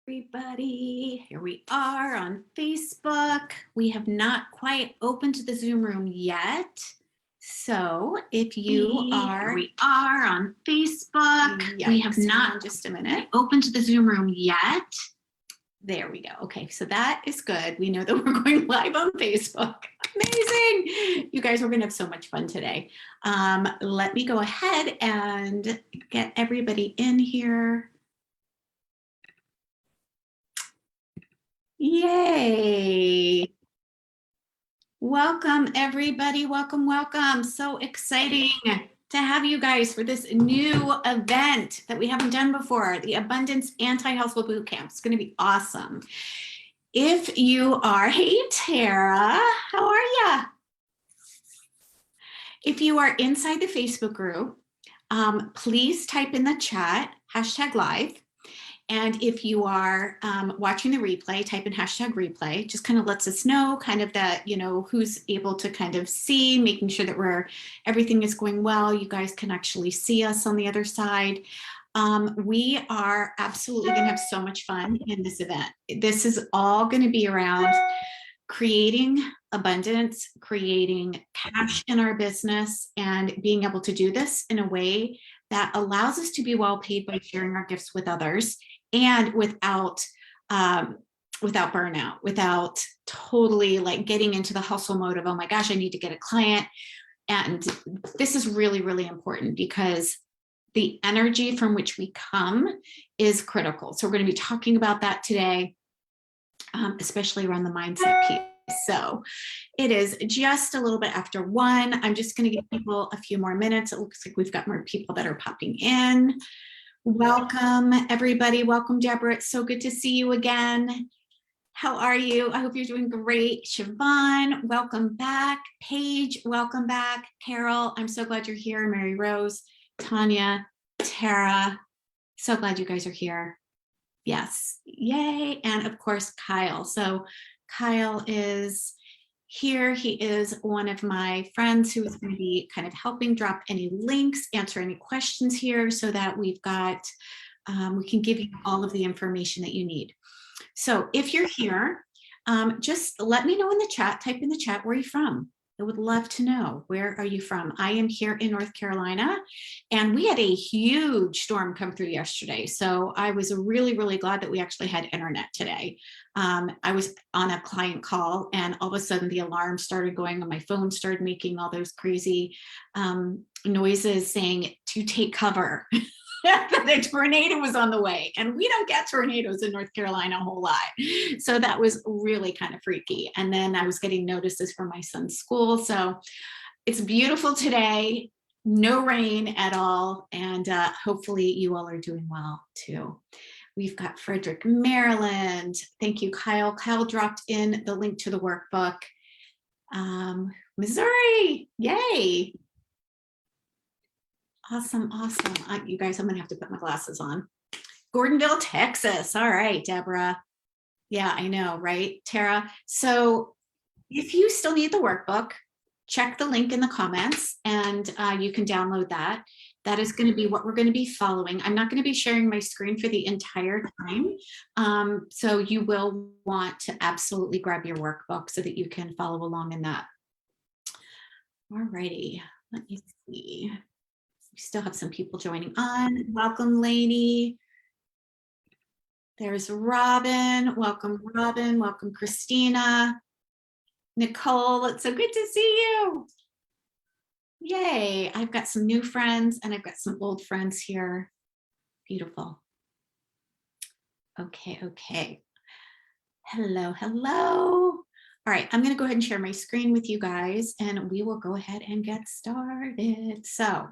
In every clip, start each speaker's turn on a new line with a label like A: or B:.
A: Everybody, here we are on Facebook. We have not quite opened the Zoom room yet. So if you are, we are on Facebook. Yikes. We have not just a minute opened the Zoom room yet. There we go. Okay, so that is good. We know that we're going live on Facebook. Amazing. You guys, we're going to have so much fun today. Let me go ahead and get everybody in here. Yay. Welcome, everybody. Welcome, welcome. So exciting to have you guys for this new event that we haven't done before, the Abundance Anti-Hustle Bootcamp. It's going to be awesome. If you are, hey, Tara, how are you? If you are inside the Facebook group, please type in the chat, #live. And if you are watching the replay, type in #replay, just kind of lets us know kind of that, you know, who's able to kind of see, making sure that everything is going well. You guys can actually see us on the other side. We are absolutely going to have so much fun in this event. This is all going to be around creating abundance, creating cash in our business, and being able to do this in a way that allows us to be well paid by sharing our gifts with others, and without burnout, without totally like getting into the hustle mode of, oh my gosh, I need to get a client. And this is really, really important because the energy from which we come is critical. So we're going to be talking about that today, especially around the mindset piece. So it is just a little bit after 1. I'm just going to give people a few more minutes. It looks like we've got more people that are popping in. Welcome, everybody. Welcome, Deborah. It's so good to see you again. How are you? I hope you're doing great. Siobhan, welcome back. Paige, welcome back. Carol, I'm so glad you're here. Mary Rose, Tanya, Tara, so glad you guys are here. Yes, yay. And of course, Kyle. So Kyle is here. He is one of my friends who is going to be kind of helping drop any links, answer any questions here so that we've got, we can give you all of the information that you need. So if you're here, just let me know in the chat, type in the chat, where are you from? I would love to know, where are you from? I am here in North Carolina, and we had a huge storm come through yesterday. So I was really, really glad that we actually had internet today. I was on a client call, and all of a sudden the alarm started going on my phone, started making all those crazy noises saying to take cover. The tornado was on the way, and we don't get tornadoes in North Carolina a whole lot. So that was really kind of freaky. And then I was getting notices from my son's school. So it's beautiful today, no rain at all. And hopefully you all are doing well too. We've got Frederick, Maryland. Thank you, Kyle. Kyle dropped in the link to the workbook. Missouri, yay. Awesome, awesome. You guys, I'm going to have to put my glasses on. Gordonville, Texas. All right, Deborah. Yeah, I know, right, Tara? So if you still need the workbook, check the link in the comments, and you can download that. That is going to be what we're going to be following. I'm not going to be sharing my screen for the entire time. So you will want to absolutely grab your workbook so that you can follow along in that. All righty, let me see. We still have some people joining on. Welcome, Lainey. There's Robin. Welcome, Robin. Welcome, Christina. Nicole, it's so good to see you. Yay. I've got some new friends, and I've got some old friends here. Beautiful. Okay, okay. Hello, hello. All right, I'm going to go ahead and share my screen with you guys, and we will go ahead and get started. So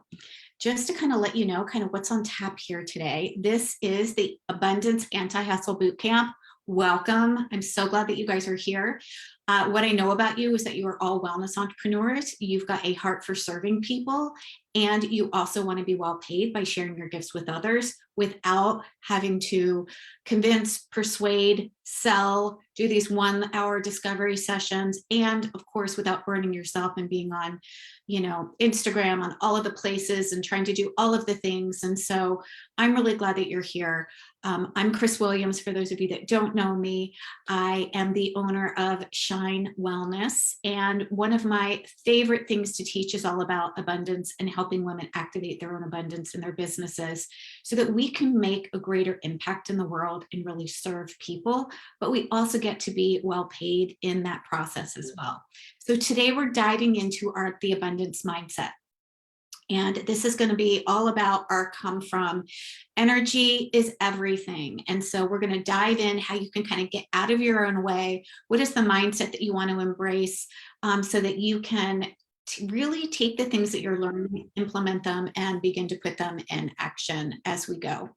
A: just to kind of let you know kind of what's on tap here today, this is the Abundance Anti-Hustle Bootcamp. Welcome. I'm so glad that you guys are here. What I know about you is that you are all wellness entrepreneurs. You've got a heart for serving people, and you also want to be well paid by sharing your gifts with others without having to convince, persuade, sell, do these 1-hour discovery sessions, and of course, without burning yourself and being on, Instagram, on all of the places and trying to do all of the things. And so I'm really glad that you're here. I'm Chris Williams. For those of you that don't know me, I am the owner of Shine Wellness. And one of my favorite things to teach is all about abundance and helping women activate their own abundance in their businesses so that we can make a greater impact in the world and really serve people. But we also get to be well paid in that process as well. So today we're diving into the abundance mindset. And this is going to be all about our come from. Energy is everything. And so we're going to dive in how you can kind of get out of your own way. What is the mindset that you want to embrace so that you can really take the things that you're learning, implement them, and begin to put them in action as we go.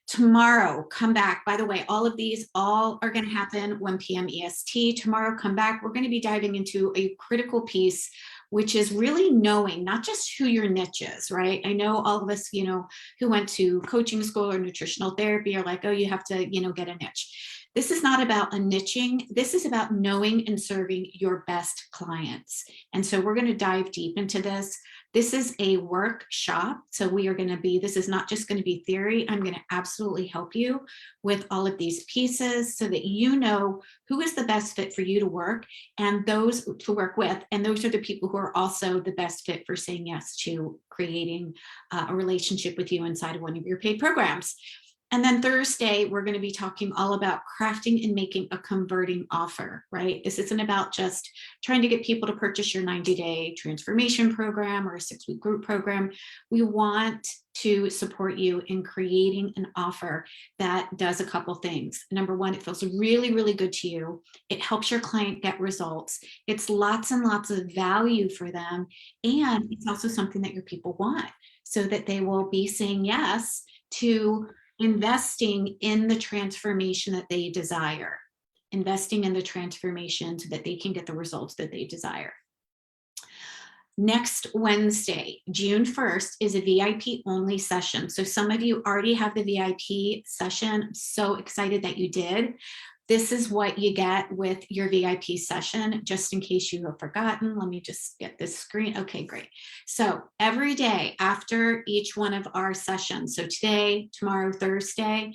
A: Tomorrow, come back. By the way, all of these all are going to happen 1 p.m. EST. Tomorrow, come back. We're going to be diving into a critical piece, which is really knowing not just who your niche is, right? I know all of us, who went to coaching school or nutritional therapy are like, oh, you have to, get a niche. This is not about a niching. This is about knowing and serving your best clients. And so we're going to dive deep into this. This is a workshop. So this is not just going to be theory. I'm going to absolutely help you with all of these pieces so that you know who is the best fit for you to work and those to work with. And those are the people who are also the best fit for saying yes to creating a relationship with you inside of one of your paid programs. And then Thursday, we're going to be talking all about crafting and making a converting offer, right? This isn't about just trying to get people to purchase your 90-day transformation program or a 6-week group program. We want to support you in creating an offer that does a couple things. Number one, it feels really, really good to you. It helps your client get results. It's lots and lots of value for them. And it's also something that your people want so that they will be saying yes to investing in the transformation that they desire, investing in the transformation so that they can get the results that they desire. Next Wednesday, June 1st, is a VIP only session. So some of you already have the VIP session. I'm so excited that you did. This is what you get with your VIP session, just in case you have forgotten. Let me just get this screen. Okay, great. So every day after each one of our sessions, so today, tomorrow, Thursday,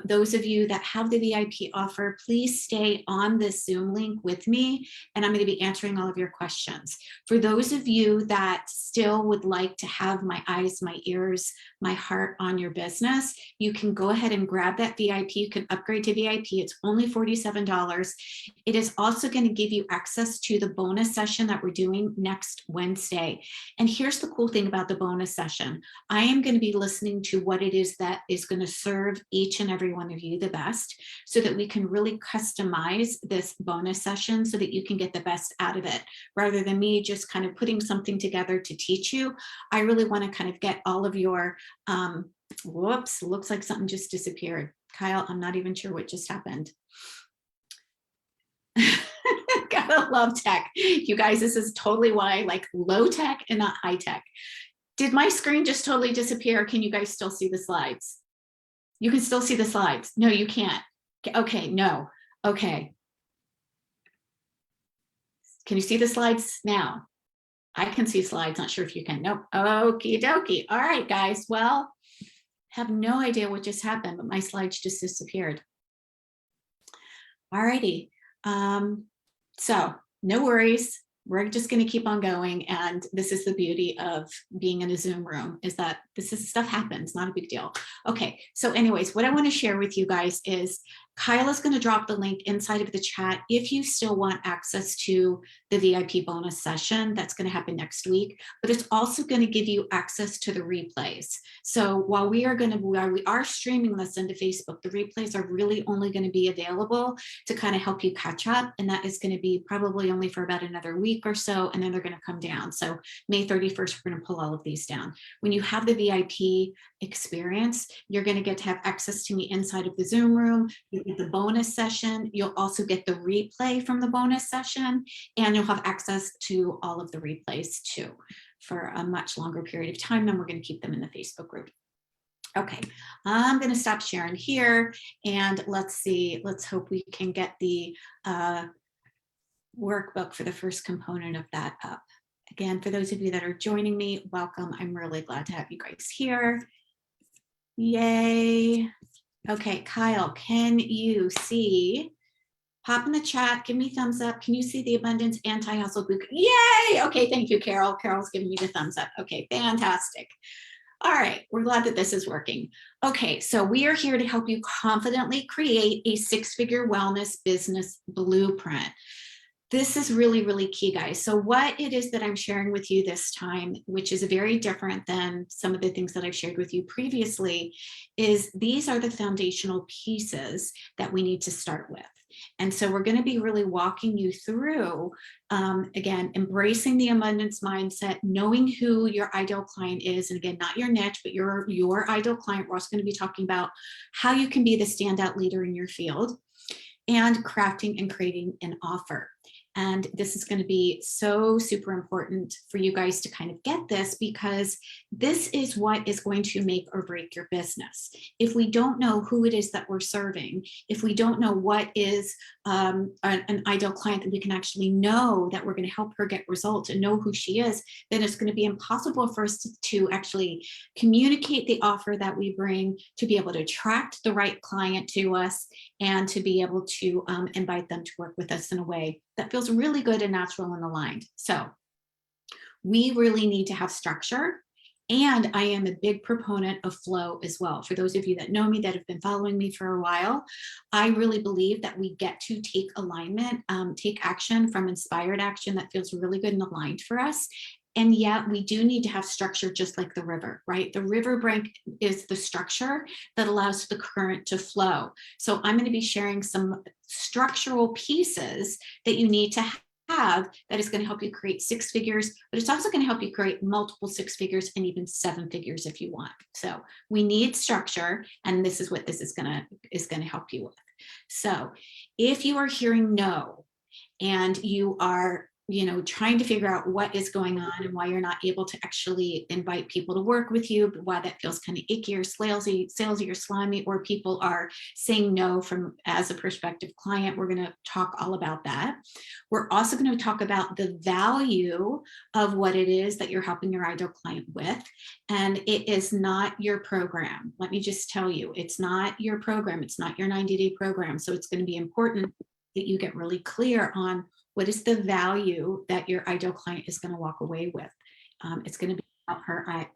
A: those of you that have the VIP offer, please stay on this Zoom link with me, and I'm going to be answering all of your questions. For those of you that still would like to have my eyes, my ears, my heart on your business, you can go ahead and grab that VIP. You can upgrade to VIP. It's only $47. It is also going to give you access to the bonus session that we're doing next Wednesday. And here's the cool thing about the bonus session. I am going to be listening to what it is that is going to serve each and every one of you the best so that we can really customize this bonus session so that you can get the best out of it. Rather than me just kind of putting something together to teach you, I really want to kind of get all of your, whoops, looks like something just disappeared. Kyle, I'm not even sure what just happened. Gotta love tech. You guys, this is totally why I like low tech and not high tech. Did my screen just totally disappear? Can you guys still see the slides? You can still see the slides. No, you can't. Okay, no. Okay. Can you see the slides now? I can see slides. Not sure if you can. Nope. Okie dokie. All right, guys. Well, have no idea what just happened, but my slides just disappeared. All righty. So no worries. We're just going to keep on going. And this is the beauty of being in a Zoom room, is that stuff happens, not a big deal. Okay. So anyways, what I want to share with you guys is Kyle is going to drop the link inside of the chat if you still want access to the VIP bonus session. That's going to happen next week, but it's also going to give you access to the replays. So while we are streaming this into Facebook, the replays are really only going to be available to kind of help you catch up. And that is going to be probably only for about another week or so. And then they're going to come down. So May 31st, we're going to pull all of these down. When you have the VIP experience, you're going to get to have access to me inside of the Zoom room. You're get the bonus session. You'll also get the replay from the bonus session, and you'll have access to all of the replays too for a much longer period of time. And we're going to keep them in the Facebook group. Okay, I'm going to stop sharing here, and let's see. Let's hope we can get the workbook for the first component of that up. Again, for those of you that are joining me, welcome. I'm really glad to have you guys here. Yay. Okay, Kyle, can you see? Pop in the chat, give me thumbs up. Can you see the Abundance Anti-Hustle Bootcamp? Yay! Okay, thank you, Carol. Carol's giving me the thumbs up. Okay, fantastic. All right, we're glad that this is working. Okay, so we are here to help you confidently create a six-figure wellness business blueprint. This is really, really key, guys. So what it is that I'm sharing with you this time, which is very different than some of the things that I've shared with you previously, is these are the foundational pieces that we need to start with. And so we're going to be really walking you through, again, embracing the abundance mindset, knowing who your ideal client is. And again, not your niche, but your ideal client. We're also going to be talking about how you can be the standout leader in your field, and crafting and creating an offer. And this is going to be so super important for you guys to kind of get this, because this is what is going to make or break your business. If we don't know who it is that we're serving, if we don't know what is an ideal client that we can actually know that we're going to help her get results and know who she is, then it's going to be impossible for us to actually communicate the offer that we bring, to be able to attract the right client to us, and to be able to invite them to work with us in a way that feels really good and natural and aligned. So we really need to have structure. And I am a big proponent of flow as well. For those of you that know me, that have been following me for a while, I really believe that we get to take alignment, take action from inspired action that feels really good and aligned for us. And yet we do need to have structure, just like the river, right? The river bank is the structure that allows the current to flow. So I'm going to be sharing some structural pieces that you need to have that is going to help you create six figures, but it's also going to help you create multiple six figures and even seven figures if you want. So we need structure, and this is what this is going to help you with. So if you are hearing no, and you are trying to figure out what is going on and why you're not able to actually invite people to work with you, but why that feels kind of icky or salesy or slimy, or people are saying no as a prospective client, we're going to talk all about that. We're also going to talk about the value of what it is that you're helping your ideal client with. And it is not your program. Let me just tell you, it's not your program. It's not your 90-day program. So it's going to be important that you get really clear on what is the value that your ideal client is going to walk away with. It's going to be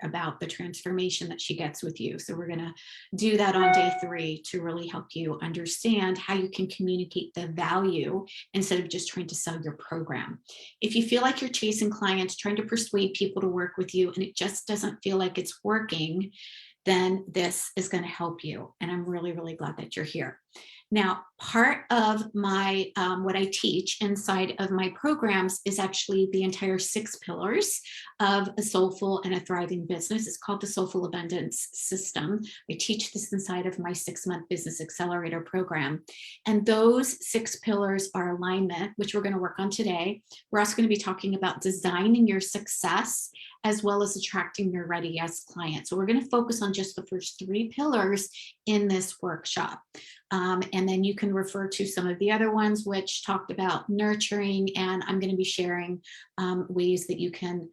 A: about the transformation that she gets with you. So we're going to do that on day 3 to really help you understand how you can communicate the value instead of just trying to sell your program. If you feel like you're chasing clients, trying to persuade people to work with you, and it just doesn't feel like it's working, then this is going to help you. And I'm really, really glad that you're here. Now, part of my what I teach inside of my programs is actually the entire 6 pillars of a soulful and a thriving business. It's called the Soulful Abundance System. I teach this inside of my 6-month Business Accelerator program. And those 6 pillars are alignment, which we're going to work on today. We're also going to be talking about designing your success, as well as attracting your ready yes client. So we're going to focus on just the first 3 pillars in this workshop. And then you can refer to some of the other ones which talked about nurturing, and I'm going to be sharing ways that you can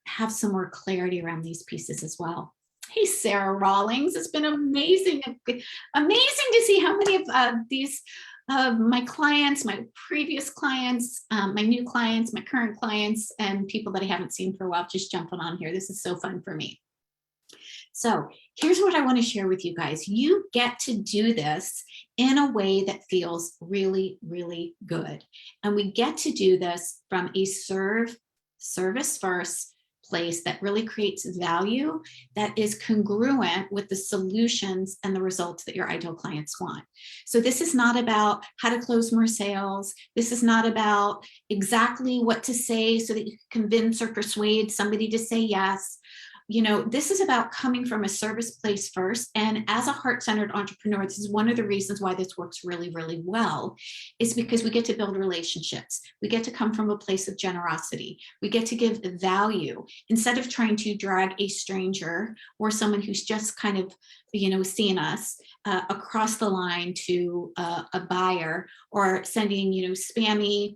A: have some more clarity around these pieces as well. Hey, Sarah Rawlings, it's been amazing to see how many of these my clients, my previous clients, my new clients, my current clients, and people that I haven't seen for a while just jumping on here. This is so fun for me. So here's what I want to share with you guys. You get to do this in a way that feels really, really good. And we get to do this from a service first place that really creates value that is congruent with the solutions and the results that your ideal clients want. So this is not about how to close more sales. This is not about exactly what to say so that you can convince or persuade somebody to say yes. this is about coming from a service place first. And as a heart-centered entrepreneur, this is one of the reasons why this works really, really well, is because we get to build relationships. We get to come from a place of generosity. We get to give value instead of trying to drag a stranger or someone who's just kind of, seeing us across the line to a buyer, or sending, spammy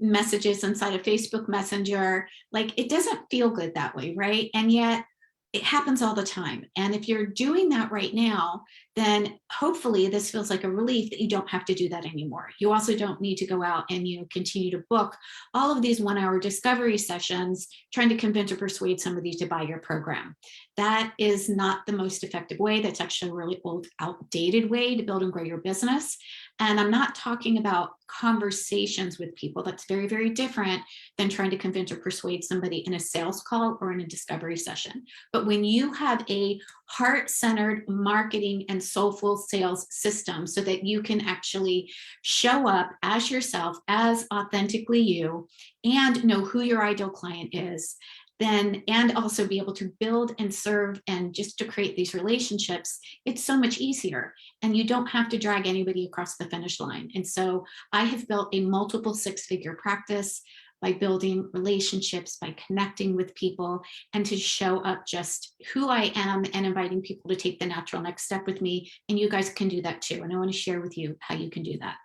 A: messages inside a Facebook Messenger. Like, it doesn't feel good that way, right? And yet it happens all the time. And if you're doing that right now, then hopefully this feels like a relief that you don't have to do that anymore. You also don't need to go out and continue to book all of these 1-hour discovery sessions trying to convince or persuade somebody to buy your program. That is not the most effective way. That's actually a really old, outdated way to build and grow your business. And I'm not talking about conversations with people. That's very, very different than trying to convince or persuade somebody in a sales call or in a discovery session. But when you have a heart-centered marketing and soulful sales system, so that you can actually show up as yourself, as authentically you, and know who your ideal client is, then, and also be able to build and serve and just to create these relationships, it's so much easier. And you don't have to drag anybody across the finish line. And so I have built a multiple 6-figure practice by building relationships, by connecting with people, and to show up just who I am and inviting people to take the natural next step with me. And you guys can do that too. And I want to share with you how you can do that.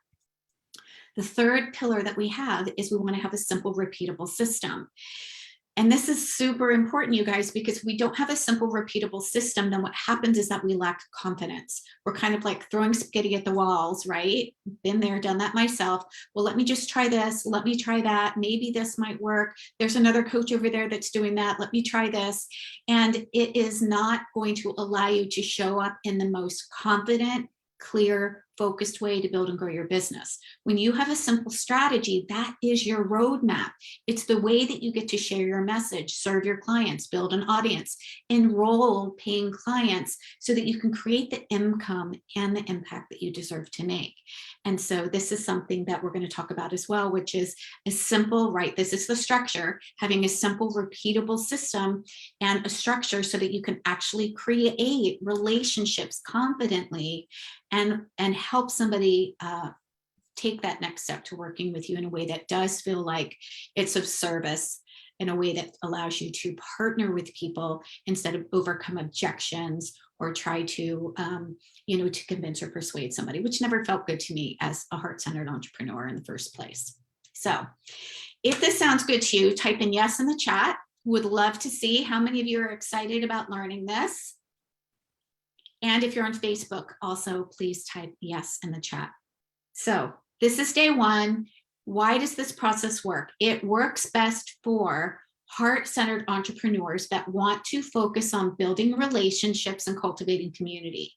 A: The third pillar that we have is we want to have a simple, repeatable system. And this is super important, you guys, because we don't have a simple, repeatable system. Then what happens is that we lack confidence. We're kind of like throwing spaghetti at the walls, right? Been there, done that myself. Well, let me just try this. Let me try that. Maybe this might work. There's another coach over there that's doing that. Let me try this. And it is not going to allow you to show up in the most confident, clear, focused way to build and grow your business. When you have a simple strategy, that is your roadmap. It's the way that you get to share your message, serve your clients, build an audience, enroll paying clients, so that you can create the income and the impact that you deserve to make. And so this is something that we're going to talk about as well, which is a simple, right? This is the structure, having a simple, repeatable system and a structure so that you can actually create relationships confidently and help somebody take that next step to working with you in a way that does feel like it's of service, in a way that allows you to partner with people instead of overcome objections or try to, to convince or persuade somebody, which never felt good to me as a heart-centered entrepreneur in the first place. So if this sounds good to you, type in yes in the chat. Would love to see how many of you are excited about learning this. And if you're on Facebook, also please type yes in the chat. So this is day one. Why does this process work? It works best for heart-centered entrepreneurs that want to focus on building relationships and cultivating community.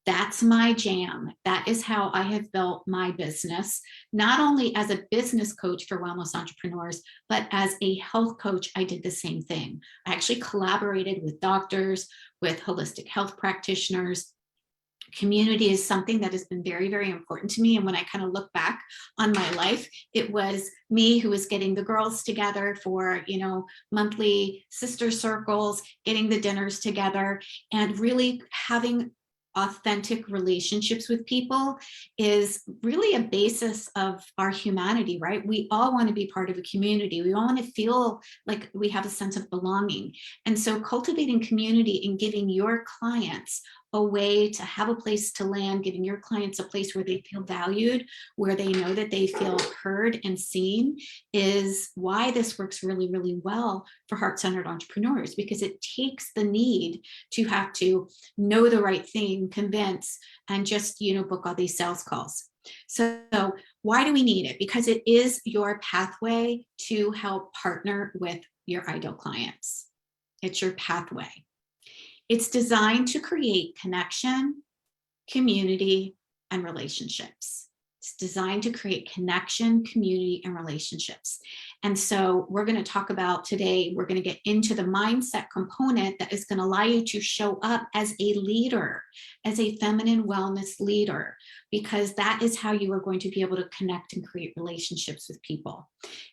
A: That's my jam. That is how I have built my business, not only as a business coach for wellness entrepreneurs, but as a health coach. I did the same thing. I actually collaborated with doctors, with holistic health practitioners. Community is something that has been very, very important to me. And when I kind of look back on my life, it was me who was getting the girls together for, monthly sister circles, getting the dinners together, and really having authentic relationships with people is really a basis of our humanity, right? We all want to be part of a community. We all want to feel like we have a sense of belonging. And so cultivating community and giving your clients a way to have a place to land, giving your clients a place where they feel valued, where they know that they feel heard and seen, is why this works really, really well for heart-centered entrepreneurs, because it takes the need to have to know the right thing, convince, and just, book all these sales calls. So why do we need it? Because it is your pathway to help partner with your ideal clients. It's your pathway. It's designed to create connection, community, and relationships. It's designed to create connection, community, and relationships. And so we're going to talk about today, we're going to get into the mindset component that is going to allow you to show up as a leader, as a feminine wellness leader, because that is how you are going to be able to connect and create relationships with people.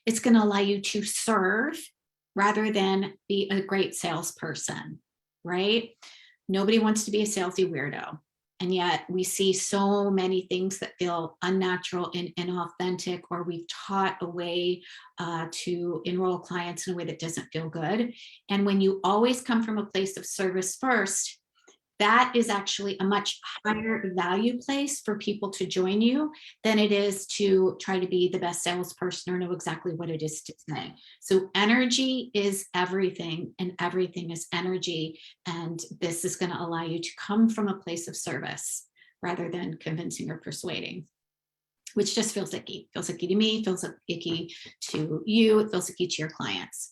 A: It's going to allow you to serve rather than be a great salesperson, right? Nobody wants to be a salesy weirdo. And yet we see so many things that feel unnatural and inauthentic, or we've taught a way to enroll clients in a way that doesn't feel good. And when you always come from a place of service first, that is actually a much higher value place for people to join you than it is to try to be the best salesperson or know exactly what it is to say. So energy is everything, and everything is energy. And this is going to allow you to come from a place of service rather than convincing or persuading, which just feels icky. Feels icky to me, feels icky to you, it feels icky to your clients.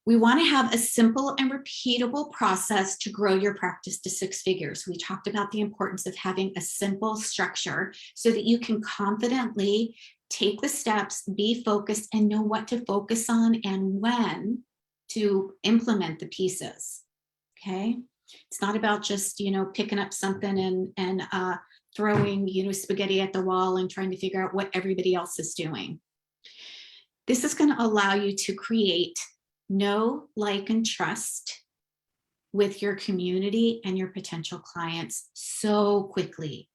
A: We want to have a simple and repeatable process to grow your practice to 6 figures. We talked about the importance of having a simple structure so that you can confidently take the steps, be focused, and know what to focus on and when to implement the pieces. Okay? It's not about just, picking up something and throwing, spaghetti at the wall and trying to figure out what everybody else is doing. This is going to allow you to create know, like, and trust with your community and your potential clients so quickly.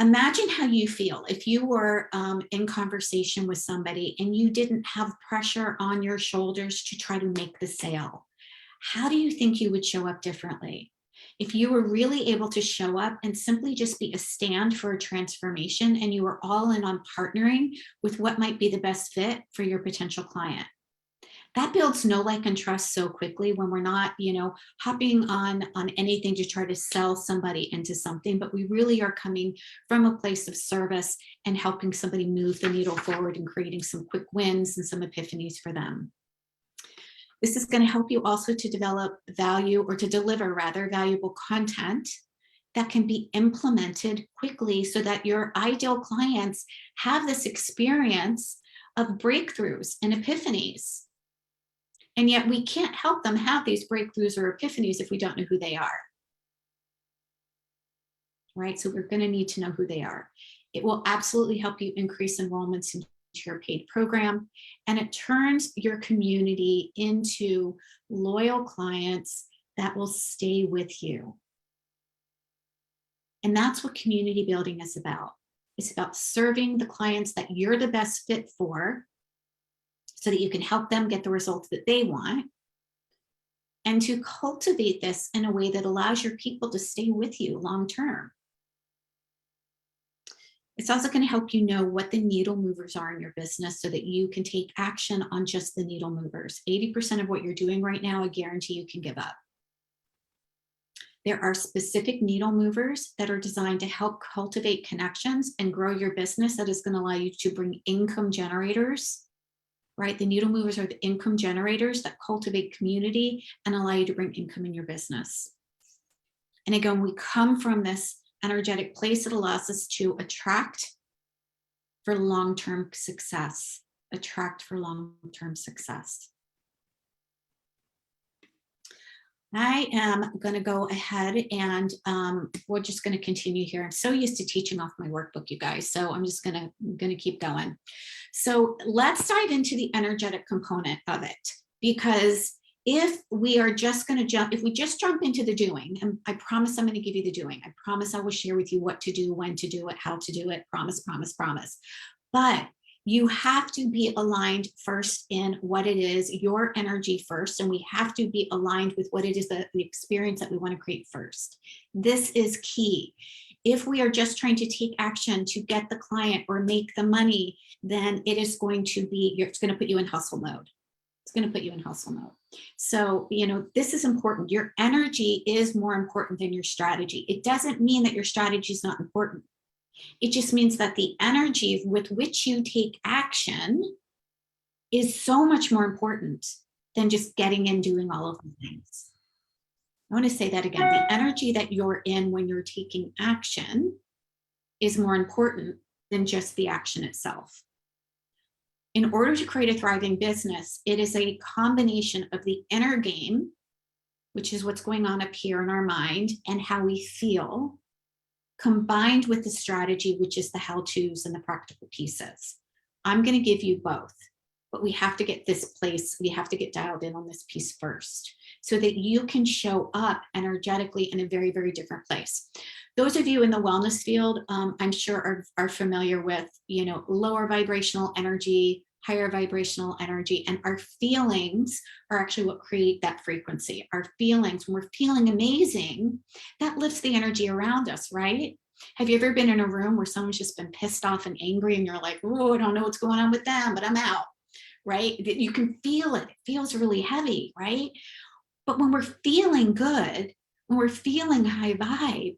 A: Imagine how you feel if you were in conversation with somebody and you didn't have pressure on your shoulders to try to make the sale. How do you think you would show up differently? If you were really able to show up and simply just be a stand for a transformation, and you were all in on partnering with what might be the best fit for your potential client. That builds know, like, and trust so quickly when we're not, hopping on anything to try to sell somebody into something, but we really are coming from a place of service and helping somebody move the needle forward and creating some quick wins and some epiphanies for them. This is going to help you also to develop value, or to deliver rather valuable content that can be implemented quickly so that your ideal clients have this experience of breakthroughs and epiphanies. And yet we can't help them have these breakthroughs or epiphanies if we don't know who they are. Right? So we're going to need to know who they are. It will absolutely help you increase enrollments into your paid program, and it turns your community into loyal clients that will stay with you. And that's what community building is about. It's about serving the clients that you're the best fit for, so that you can help them get the results that they want, and to cultivate this in a way that allows your people to stay with you long term. It's also going to help you know what the needle movers are in your business so that you can take action on just the needle movers. 80% of what you're doing right now, I guarantee you can give up. There are specific needle movers that are designed to help cultivate connections and grow your business that is going to allow you to bring income generators. Right? The needle movers are the income generators that cultivate community and allow you to bring income in your business. And again, we come from this energetic place that allows us to attract for long-term success. Attract for long-term success. I am going to go ahead and we're just going to continue here. I'm so used to teaching off my workbook, you guys, so I'm just going to keep going. So let's dive into the energetic component of it, because if we are just going to jump, if we just jump into the doing, and I promise I'm going to give you the doing. I promise I will share with you what to do, when to do it, how to do it. Promise, promise, promise. But you have to be aligned first in what it is, your energy first, and we have to be aligned with what it is, the experience that we want to create first. This is key. If we are just trying to take action to get the client or make the money, then it is going to be, it's going to put you in hustle mode. It's going to put you in hustle mode. So, this is important. Your energy is more important than your strategy. It doesn't mean that your strategy is not important. It just means that the energy with which you take action is so much more important than just getting and doing all of the things. I want to say that again. The energy that you're in when you're taking action is more important than just the action itself. In order to create a thriving business, it is a combination of the inner game, which is what's going on up here in our mind and how we feel, combined with the strategy, which is the how-tos and the practical pieces. I'm going to give you both. but we have to get this place, we have to get dialed in on this piece first so that you can show up energetically in a very, very different place. Those of you in the wellness field, I'm sure are familiar with, lower vibrational energy, higher vibrational energy, and our feelings are actually what create that frequency. Our feelings, when we're feeling amazing, that lifts the energy around us, right? Have you ever been in a room where someone's just been pissed off and angry and you're like, oh, I don't know what's going on with them, but I'm out, right? You can feel it. It feels really heavy, right? But when we're feeling good, when we're feeling high vibe,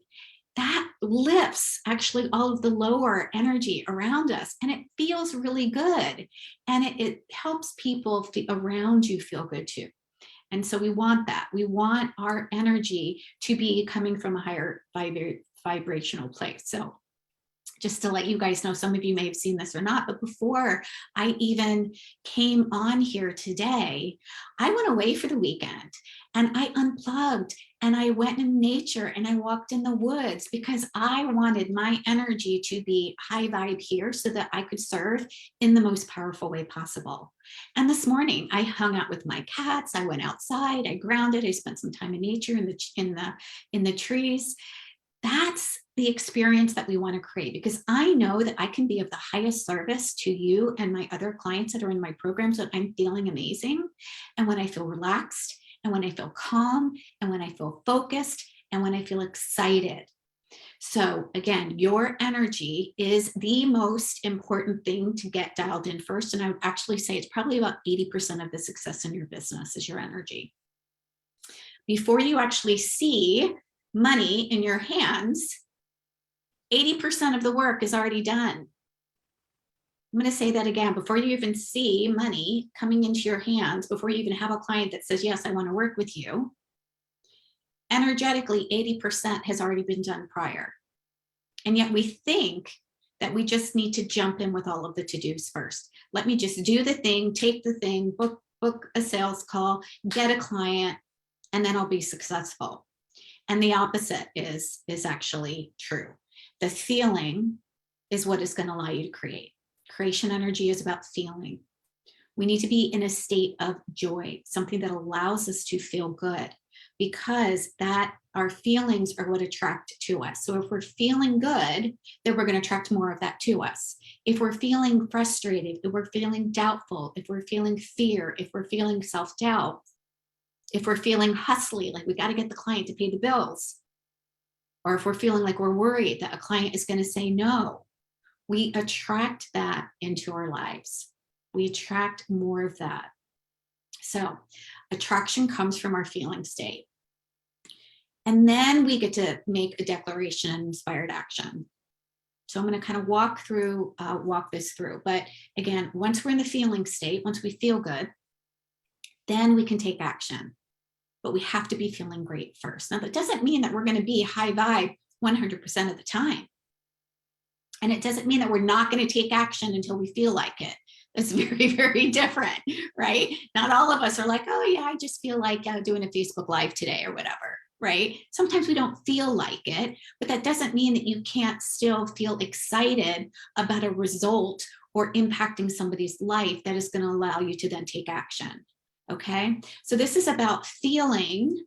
A: that lifts actually all of the lower energy around us, and it feels really good. And it helps people around you feel good too. And so we want that. We want our energy to be coming from a higher vibrational place. So just to let you guys know, some of you may have seen this or not, but before I even came on here today, I went away for the weekend and I unplugged and I went in nature and I walked in the woods because I wanted my energy to be high vibe here so that I could serve in the most powerful way possible. And this morning I hung out with my cats. I went outside, I grounded, I spent some time in nature in the trees. That's the experience that we want to create, because I know that I can be of the highest service to you and my other clients that are in my programs when I'm feeling amazing, and when I feel relaxed, and when I feel calm, and when I feel focused, and when I feel excited. So again, your energy is the most important thing to get dialed in first. And I would actually say it's probably about 80% of the success in your business is your energy. Before you actually see money in your hands, 80% of the work is already done. I'm going to say that again. Before you even see money coming into your hands, before you even have a client that says, yes, I want to work with you, energetically, 80% has already been done prior. And yet we think that we just need to jump in with all of the to-dos first. Let me just do the thing, take the thing, book a sales call, get a client, and then I'll be successful. And the opposite is actually true. The feeling is what is going to allow you to create. Creation energy is about feeling. We need to be in a state of joy, something that allows us to feel good, because that our feelings are what attract to us. So if we're feeling good, then we're going to attract more of that to us. If we're feeling frustrated, if we're feeling doubtful, if we're feeling fear, if we're feeling self-doubt, if we're feeling hustly, like we got to get the client to pay the bills, or if we're feeling like we're worried that a client is going to say no, we attract that into our lives. We attract more of that. So attraction comes from our feeling state. And then we get to make a declaration and inspired action. So I'm going to kind of walk this through. But again, once we're in the feeling state, once we feel good, then we can take action. But we have to be feeling great first. Now, that doesn't mean that we're going to be high vibe 100% of the time. And it doesn't mean that we're not going to take action until we feel like it. That's very, very different, right? Not all of us are like, oh yeah, I just feel like doing a Facebook Live today or whatever, right? Sometimes we don't feel like it, but that doesn't mean that you can't still feel excited about a result or impacting somebody's life that is going to allow you to then take action. Okay, so this is about feeling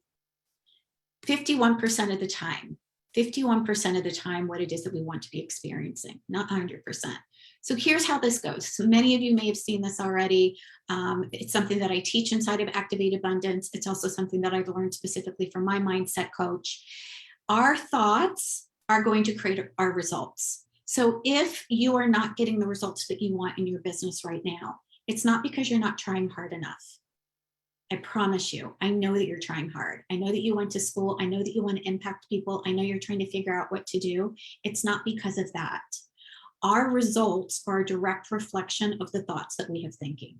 A: 51% of the time, 51% of the time what it is that we want to be experiencing, not 100%. So here's how this goes. So many of you may have seen this already. It's something that I teach inside of Activate Abundance. It's also something that I've learned specifically from my mindset coach. Our thoughts are going to create our results. So if you are not getting the results that you want in your business right now, it's not because you're not trying hard enough. I promise you, I know that you're trying hard. I know that you went to school. I know that you want to impact people. I know you're trying to figure out what to do. It's not because of that. Our results are a direct reflection of the thoughts that we have thinking.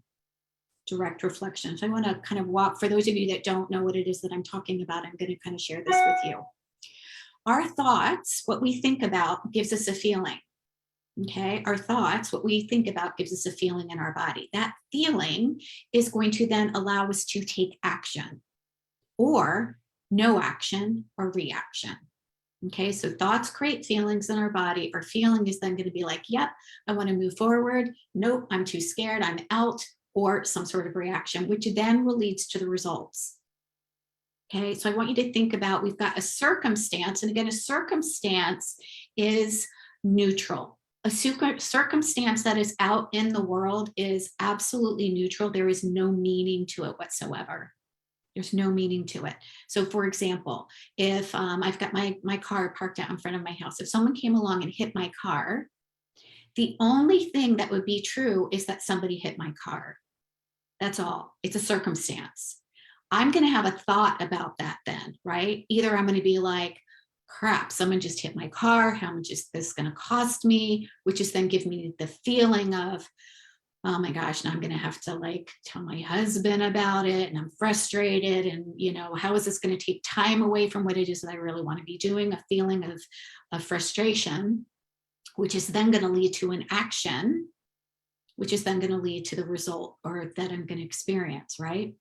A: Direct reflection. So I want to kind of walk, for those of you that don't know what it is that I'm talking about, I'm going to kind of share this with you. Our thoughts, what we think about, gives us a feeling. Okay, our thoughts, what we think about, gives us a feeling in our body. That feeling is going to then allow us to take action, or no action or reaction. Okay, so thoughts create feelings in our body. Our feeling is then going to be like, yep, I want to move forward. Nope, I'm too scared. I'm out. or some sort of reaction, which then leads to the results. Okay, so I want you to think about, we've got a circumstance, and again, a circumstance is neutral. A circumstance that is out in the world is absolutely neutral. There is no meaning to it whatsoever. There's no meaning to it. So for example, if I've got my car parked out in front of my house, if someone came along and hit my car, the only thing that would be true is that somebody hit my car. That's all. It's a circumstance. I'm going to have a thought about that then, right? Either I'm going to be like, crap, someone just hit my car. How much is this going to cost me? Which is then give me the feeling of, oh my gosh, now I'm going to have to like tell my husband about it, and I'm frustrated, and how is this going to take time away from what it is that I really want to be doing? A feeling of frustration, which is then going to lead to an action, which is then going to lead to the result or that I'm going to experience, right?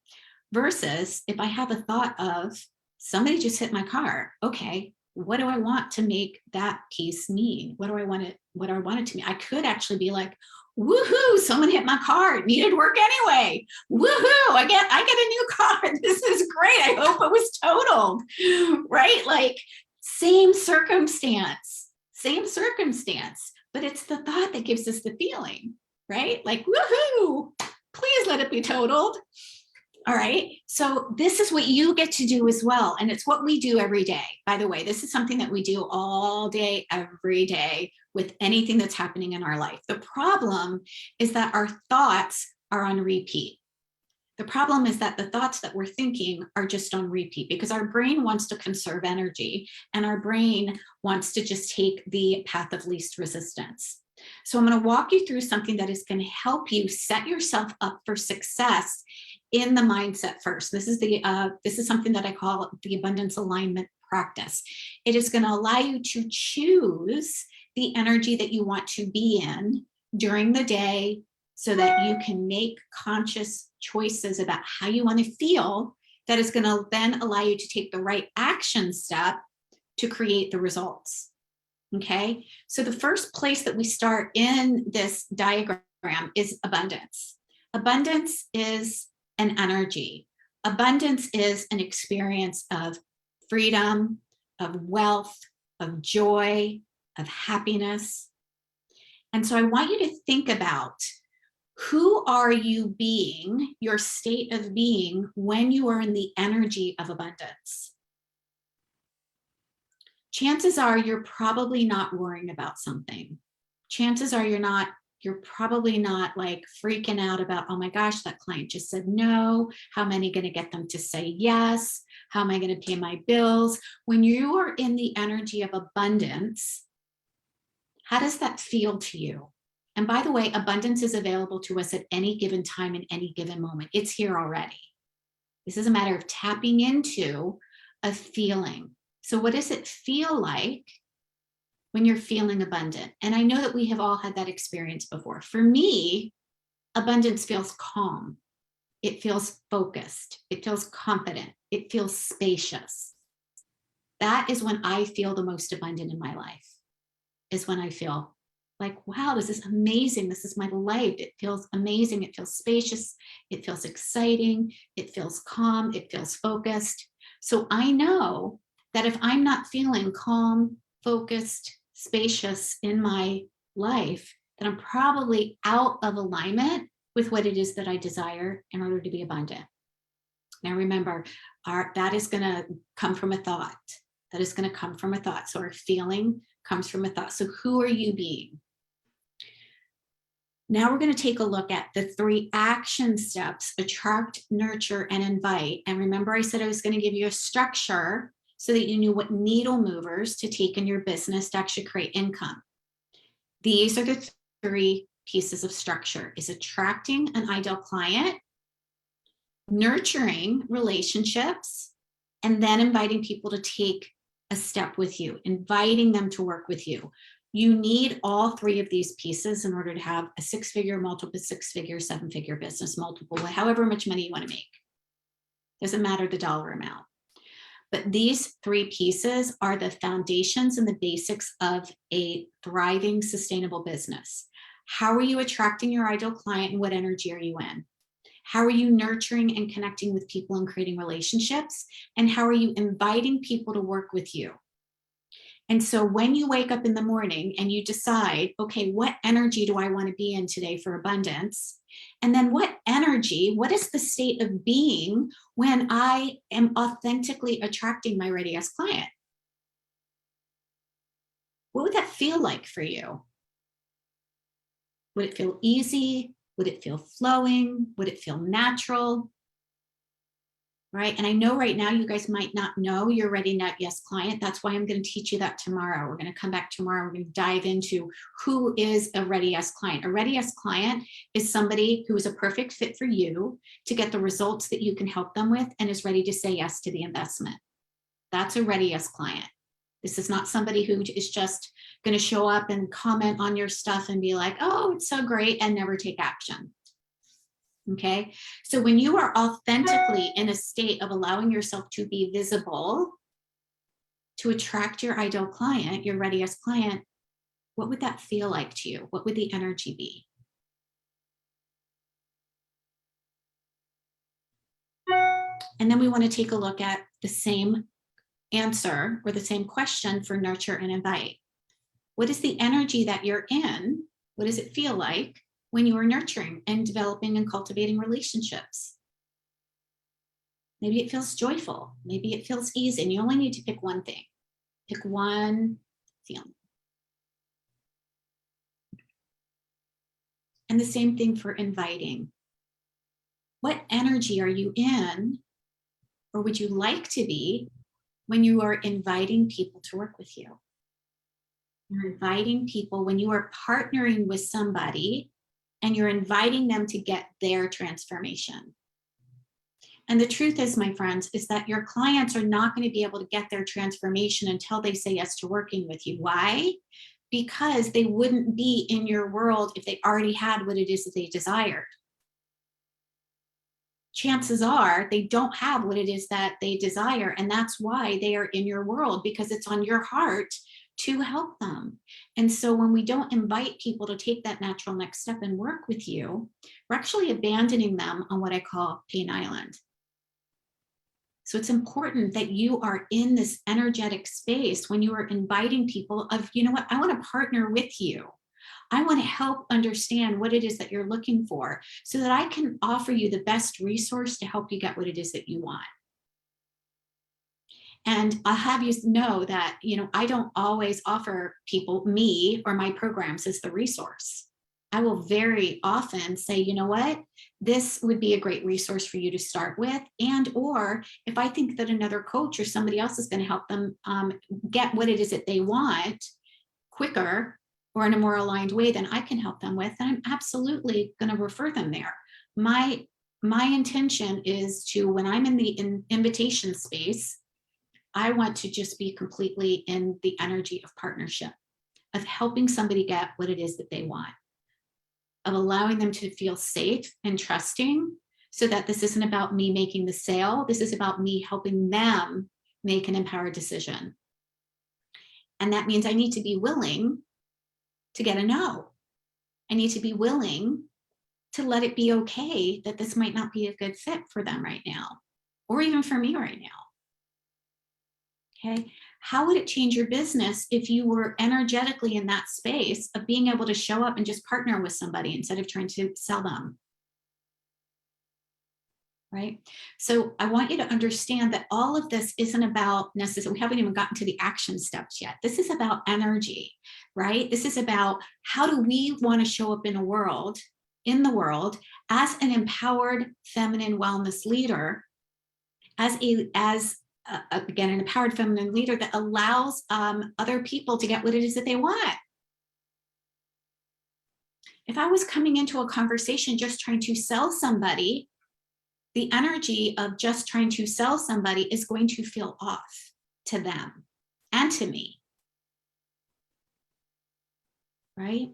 A: Versus if I have a thought of somebody just hit my car. Okay, what do I want to make that piece mean? What do I want it to mean? I could actually be like, woohoo, someone hit my car. It needed work anyway. Woohoo, I get a new car. This is great. I hope it was totaled. Right? Like same circumstance, but it's the thought that gives us the feeling, right? Like, woohoo, please let it be totaled. All right, so this is what you get to do as well. And it's what we do every day. By the way, this is something that we do all day, every day with anything that's happening in our life. The problem is that our thoughts are on repeat. The problem is that the thoughts that we're thinking are just on repeat because our brain wants to conserve energy and our brain wants to just take the path of least resistance. So I'm going to walk you through something that is going to help you set yourself up for success in the mindset first. This is something that I call the abundance alignment practice. It is going to allow you to choose the energy that you want to be in during the day so that you can make conscious choices about how you want to feel. That is going to then allow you to take the right action step to create the results. Okay, so the first place that we start in this diagram is abundance. Abundance is an energy. Abundance is an experience of freedom, of wealth, of joy, of happiness. And so I want you to think about, who are you being, your state of being, when you are in the energy of abundance? Chances are you're probably not worrying about something. Chances are you're probably not like freaking out about, oh my gosh, that client just said no. How am I going to get them to say yes? How am I going to pay my bills? When you are in the energy of abundance, how does that feel to you? And by the way, abundance is available to us at any given time in any given moment. It's here already. This is a matter of tapping into a feeling. So what does it feel like when you're feeling abundant? And I know that we have all had that experience before. For me, abundance feels calm. It feels focused. It feels confident. It feels spacious. That is when I feel the most abundant in my life, is when I feel like, wow, this is amazing. This is my life. It feels amazing. It feels spacious. It feels exciting. It feels calm. It feels focused. So I know that if I'm not feeling calm, focused, spacious in my life, then I'm probably out of alignment with what it is that I desire in order to be abundant. Now remember, that is going to come from a thought. That is going to come from a thought. So our feeling comes from a thought. So who are you being? Now we're going to take a look at the 3 action steps: attract, nurture, and invite. And remember, I said I was going to give you a structure so that you knew what needle movers to take in your business to actually create income. These are the 3 pieces of structure: is attracting an ideal client, nurturing relationships, and then inviting people to take a step with you, inviting them to work with you. You need all 3 of these pieces in order to have a 6-figure, multiple 6-figure, 7-figure business, multiple, however much money you want to make. Doesn't matter the dollar amount. But these 3 pieces are the foundations and the basics of a thriving, sustainable business. How are you attracting your ideal client, and what energy are you in? How are you nurturing and connecting with people and creating relationships? And how are you inviting people to work with you? And so when you wake up in the morning and you decide, okay, what energy do I want to be in today for abundance? And then what is the state of being when I am authentically attracting my readiest client? What would that feel like for you? Would it feel easy? Would it feel flowing? Would it feel natural? Right? And I know right now you guys might not know your Ready Not Yes client. That's why I'm going to teach you that tomorrow. We're going to come back tomorrow. We're going to dive into who is a Ready Yes client. A Ready Yes client is somebody who is a perfect fit for you to get the results that you can help them with and is ready to say yes to the investment. That's a Ready Yes client. This is not somebody who is just going to show up and comment on your stuff and be like, oh, it's so great, and never take action. Okay, so when you are authentically in a state of allowing yourself to be visible to attract your ideal client, your readiest client, what would that feel like to you? What would the energy be? And then we want to take a look at the same answer or the same question for nurture and invite. What is the energy that you're in? What does it feel like when you are nurturing and developing and cultivating relationships? Maybe it feels joyful. Maybe it feels easy. And you only need to pick one thing. Pick one feeling. And the same thing for inviting. What energy are you in, or would you like to be, when you are inviting people to work with you? You're inviting people when you are partnering with somebody and you're inviting them to get their transformation. And the truth is, my friends, is that your clients are not going to be able to get their transformation until they say yes to working with you. Why? Because they wouldn't be in your world if they already had what it is that they desired. Chances are they don't have what it is that they desire. And that's why they are in your world, because it's on your heart to help them. And so when we don't invite people to take that natural next step and work with you, we're actually abandoning them on what I call Pain Island. So it's important that you are in this energetic space when you are inviting people of, you know what, I want to partner with you. I want to help understand what it is that you're looking for so that I can offer you the best resource to help you get what it is that you want. And I'll have you know that, I don't always offer people me or my programs as the resource. I will very often say, you know what, this would be a great resource for you to start with. And, or if I think that another coach or somebody else is going to help them get what it is that they want quicker or in a more aligned way than I can help them with, then I'm absolutely going to refer them there. My intention is to, when I'm in the invitation space, I want to just be completely in the energy of partnership, of helping somebody get what it is that they want, of allowing them to feel safe and trusting, so that this isn't about me making the sale. This is about me helping them make an empowered decision. And that means I need to be willing to get a no. I need to be willing to let it be okay that this might not be a good fit for them right now, or even for me right now. Okay. How would it change your business if you were energetically in that space of being able to show up and just partner with somebody instead of trying to sell them? Right? So I want you to understand that all of this isn't about necessarily, we haven't even gotten to the action steps yet. This is about energy, right? This is about how do we want to show up in the world as an empowered feminine wellness leader, again, an empowered feminine leader that allows other people to get what it is that they want. If I was coming into a conversation just trying to sell somebody, the energy of just trying to sell somebody is going to feel off to them and to me, right?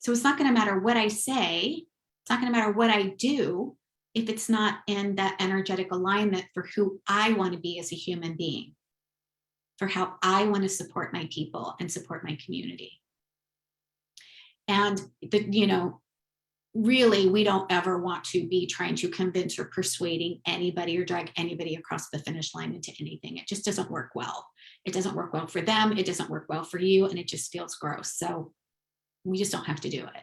A: So it's not going to matter what I say. It's not going to matter what I do if it's not in that energetic alignment for who I want to be as a human being, for how I want to support my people and support my community. And really, we don't ever want to be trying to convince or persuading anybody or drag anybody across the finish line into anything. It just doesn't work well. It doesn't work well for them. It doesn't work well for you. And it just feels gross. So we just don't have to do it.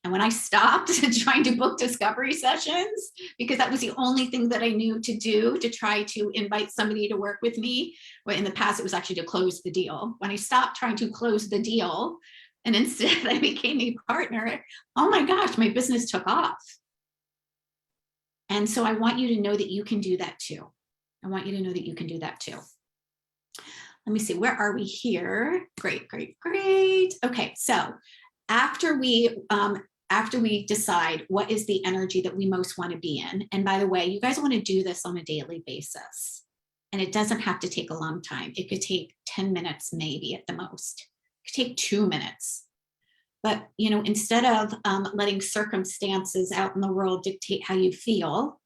A: And when I stopped trying to book discovery sessions, because that was the only thing that I knew to do to try to invite somebody to work with me, well, in the past, it was actually to close the deal. When I stopped trying to close the deal, and instead I became a partner, oh my gosh, my business took off. And so I want you to know that you can do that too. I want you to know that you can do that too. Let me see, where are we here? Great, great, great. Okay, so after we decide what is the energy that we most want to be in, and by the way, you guys want to do this on a daily basis, and it doesn't have to take a long time. It could take 10 minutes maybe at the most. It could take 2 minutes. But instead of letting circumstances out in the world dictate how you feel,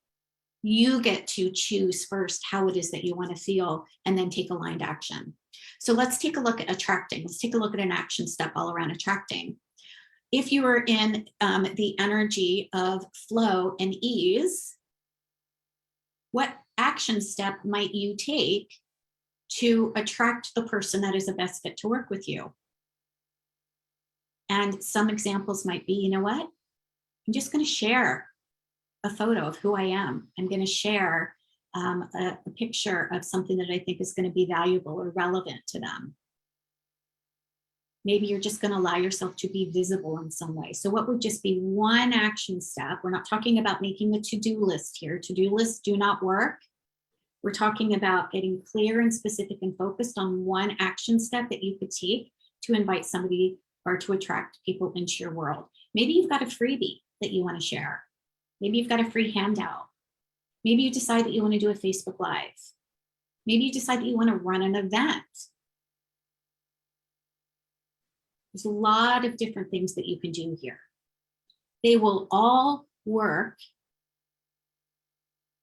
A: you get to choose first how it is that you want to feel and then take aligned action. So let's take a look at attracting. Let's take a look at an action step all around attracting. If you are in the energy of flow and ease, what action step might you take to attract the person that is the best fit to work with you? And some examples might be, you know what? I'm just going to share a photo of who I am. I'm going to share a picture of something that I think is going to be valuable or relevant to them. Maybe you're just going to allow yourself to be visible in some way. So what would just be one action step? We're not talking about making a to-do list here. To-do lists do not work. We're talking about getting clear and specific and focused on one action step that you could take to invite somebody or to attract people into your world. Maybe you've got a freebie that you want to share. Maybe you've got a free handout. Maybe you decide that you want to do a Facebook Live. Maybe you decide that you want to run an event. There's a lot of different things that you can do here. They will all work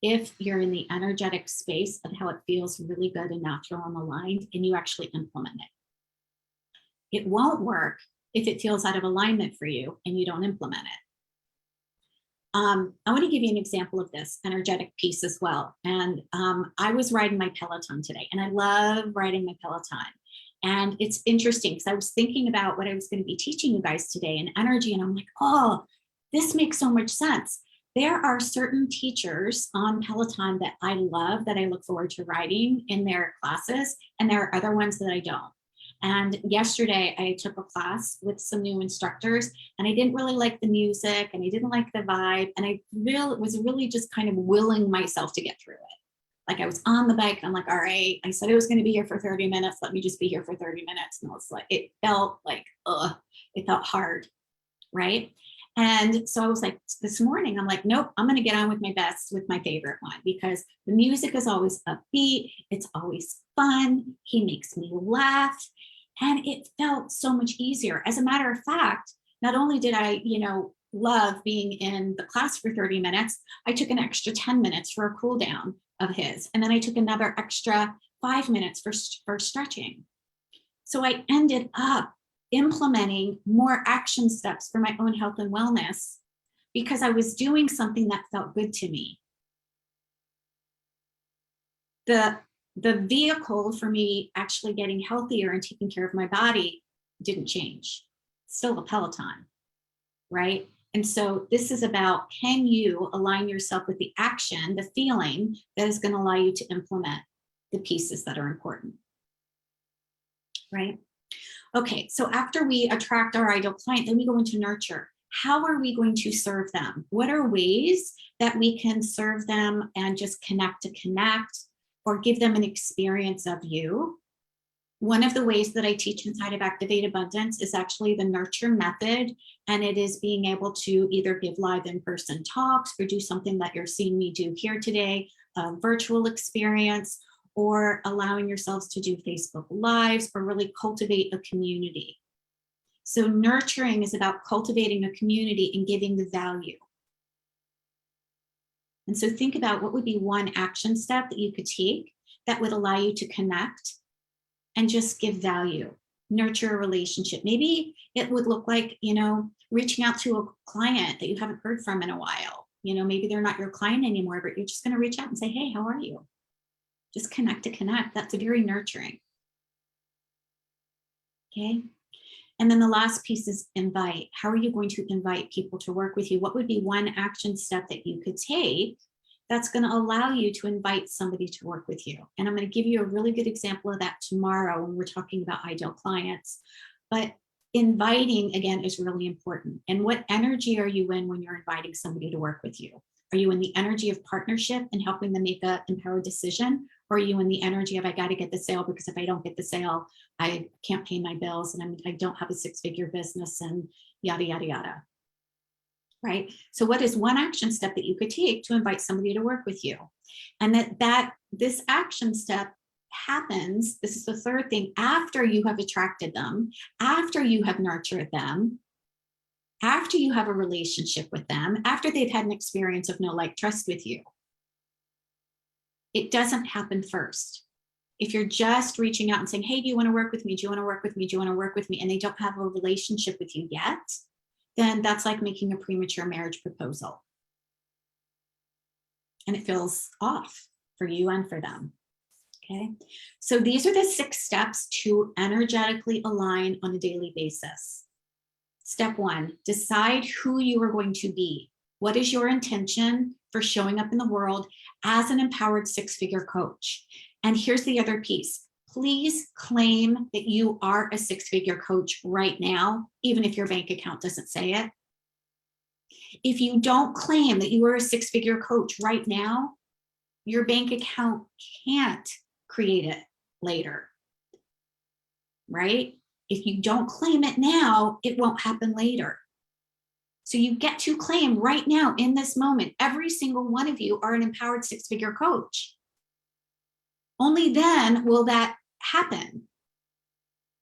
A: if you're in the energetic space of how it feels really good and natural and aligned, and you actually implement it. It won't work if it feels out of alignment for you and you don't implement it. I want to give you an example of this energetic piece as well. And I was riding my Peloton today, and I love riding my Peloton. And it's interesting because I was thinking about what I was going to be teaching you guys today in energy, and I'm like, oh, this makes so much sense. There are certain teachers on Peloton that I love, that I look forward to riding in their classes, and there are other ones that I don't. And yesterday I took a class with some new instructors, and I didn't really like the music and I didn't like the vibe. And I was really just kind of willing myself to get through it. Like I was on the bike and I'm like, all right, I said I was going to be here for 30 minutes. Let me just be here for 30 minutes. And it felt like, it felt hard. Right. And so I was like, this morning, I'm like, nope, I'm going to get on with my favorite one, because the music is always upbeat. It's always fun. He makes me laugh. And it felt so much easier. As a matter of fact, not only did I, love being in the class for 30 minutes, I took an extra 10 minutes for a cool down of his. And then I took another extra 5 minutes for stretching. So I ended up implementing more action steps for my own health and wellness because I was doing something that felt good to me. The vehicle for me actually getting healthier and taking care of my body didn't change. Still a Peloton, right? And so this is about, can you align yourself with the action, the feeling that is going to allow you to implement the pieces that are important, right? Okay, so after we attract our ideal client, then we go into nurture. How are we going to serve them? What are ways that we can serve them and just connect or give them an experience of you? One of the ways that I teach inside of Activate Abundance is actually the nurture method. And it is being able to either give live in-person talks or do something that you're seeing me do here today, a virtual experience, or allowing yourselves to do Facebook Lives, or really cultivate a community. So nurturing is about cultivating a community and giving the value. And so think about what would be one action step that you could take that would allow you to connect and just give value, nurture a relationship. Maybe it would look like, reaching out to a client that you haven't heard from in a while. You know, maybe they're not your client anymore, but you're just going to reach out and say, hey, how are you? Just connect to connect. That's very nurturing. Okay. And then the last piece is invite. How are you going to invite people to work with you? What would be one action step that you could take that's going to allow you to invite somebody to work with you? And I'm going to give you a really good example of that tomorrow when we're talking about ideal clients. But inviting, again, is really important. And what energy are you in when you're inviting somebody to work with you? Are you in the energy of partnership and helping them make an empowered decision? Or are you in the energy of, I got to get the sale, because if I don't get the sale, I can't pay my bills and I don't have a six-figure business and yada, yada, yada. Right? So what is one action step that you could take to invite somebody to work with you? And this action step happens, this is the third thing, after you have attracted them, after you have nurtured them, after you have a relationship with them, after they've had an experience of know, like, trust with you. It doesn't happen first. If you're just reaching out and saying, hey, do you want to work with me? Do you want to work with me? Do you want to work with me? And they don't have a relationship with you yet, then that's like making a premature marriage proposal. And it feels off for you and for them. Okay. So these are the 6 steps to energetically align on a daily basis. Step 1, decide who you are going to be. What is your intention for showing up in the world as an empowered 6-figure coach? And here's the other piece. Please claim that you are a 6-figure coach right now, even if your bank account doesn't say it. If you don't claim that you are a 6-figure coach right now, your bank account can't create it later, right? If you don't claim it now, it won't happen later. So you get to claim right now in this moment, every single one of you are an empowered 6-figure coach. Only then will that happen,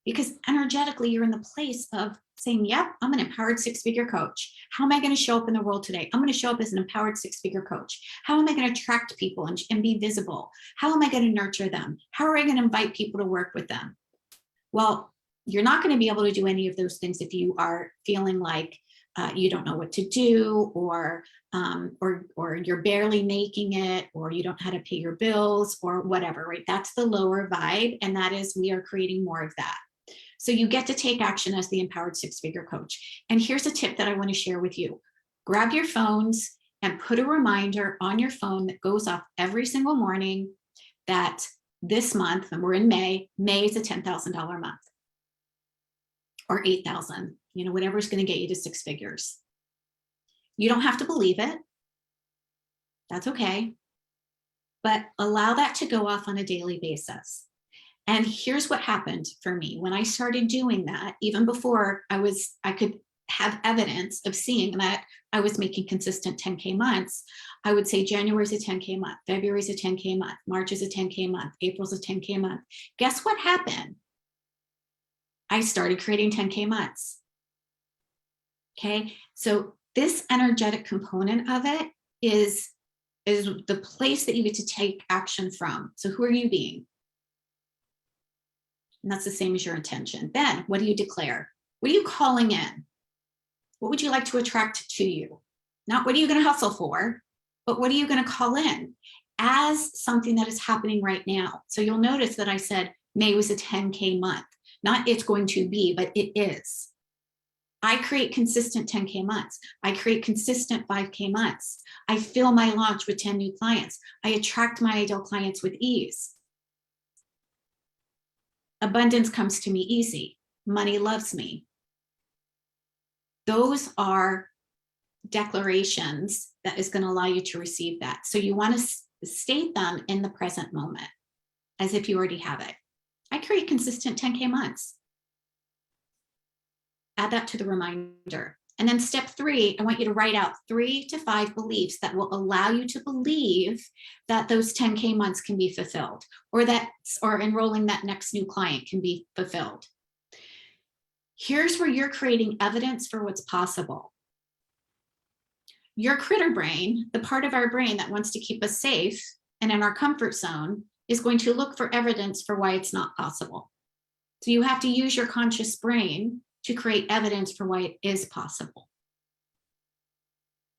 A: because energetically you're in the place of saying, yep, I'm an empowered 6-figure coach. How am I going to show up in the world today? I'm going to show up as an empowered 6-figure coach. How am I going to attract people and be visible? How am I going to nurture them? How are I going to invite people to work with them? Well, you're not going to be able to do any of those things if you are feeling like you don't know what to do, or you're barely making it, or you don't know how to pay your bills, or whatever, right? That's the lower vibe, and that is, we are creating more of that. So you get to take action as the empowered 6-figure coach. And here's a tip that I want to share with you. Grab your phones and put a reminder on your phone that goes off every single morning that this month, and we're in May is a $10,000 month, or 8,000, you know, whatever's going to get you to 6 figures. You don't have to believe it. That's okay. But allow that to go off on a daily basis. And here's what happened for me when I started doing that. Even before I could have evidence of seeing that I was making consistent 10K months, I would say January's a 10K month, February's a 10K month, March is a 10K month, April's a 10K month. Guess what happened? I started creating 10K months. Okay, so this energetic component of it is the place that you get to take action from. So who are you being? And that's the same as your intention. Then what do you declare? What are you calling in? What would you like to attract to you? Not what are you going to hustle for, but what are you going to call in as something that is happening right now? So you'll notice that I said May was a 10K month. Not it's going to be, but it is. I create consistent 10K months. I create consistent 5K months. I fill my launch with 10 new clients. I attract my ideal clients with ease. Abundance comes to me easy. Money loves me. Those are declarations that is going to allow you to receive that. So you want to state them in the present moment as if you already have it. I create consistent 10K months. Add that to the reminder. And then step 3, I want you to write out 3 to 5 beliefs that will allow you to believe that those 10K months can be fulfilled, or enrolling that next new client can be fulfilled. Here's where you're creating evidence for what's possible. Your critter brain, the part of our brain that wants to keep us safe and in our comfort zone, is going to look for evidence for why it's not possible. So you have to use your conscious brain to create evidence for why it is possible.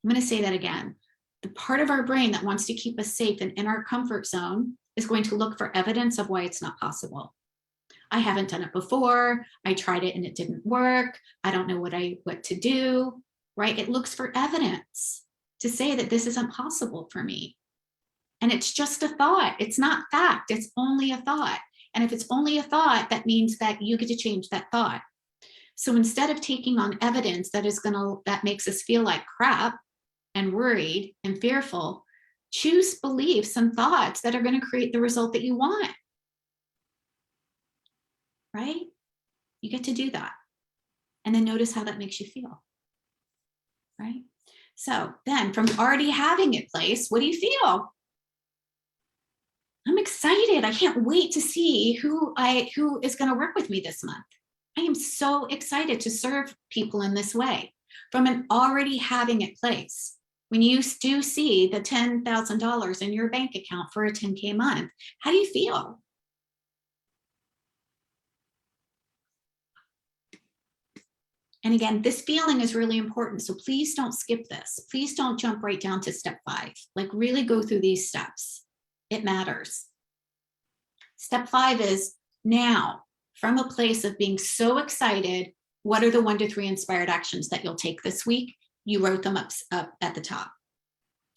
A: I'm going to say that again. The part of our brain that wants to keep us safe and in our comfort zone is going to look for evidence of why it's not possible. I haven't done it before. I tried it and it didn't work. I don't know what to do, right? It looks for evidence to say that this isn't possible for me. And it's just a thought. It's not fact. It's only a thought. And if it's only a thought, that means that you get to change that thought. So instead of taking on evidence that makes us feel like crap and worried and fearful, choose beliefs and thoughts that are going to create the result that you want. Right? You get to do that. And then notice how that makes you feel. Right? So then from already having it placed, what do you feel? I'm excited. I can't wait to see who is going to work with me this month. I am so excited to serve people in this way. From an already having it placed, when you do see the $10,000 in your bank account for a 10K month, how do you feel? And again, this feeling is really important. So please don't skip this. Please don't jump right down to step 5. Like really go through these steps. It matters. Step 5 is now, from a place of being so excited, what are the 1 to 3 inspired actions that you'll take this week? You wrote them up at the top.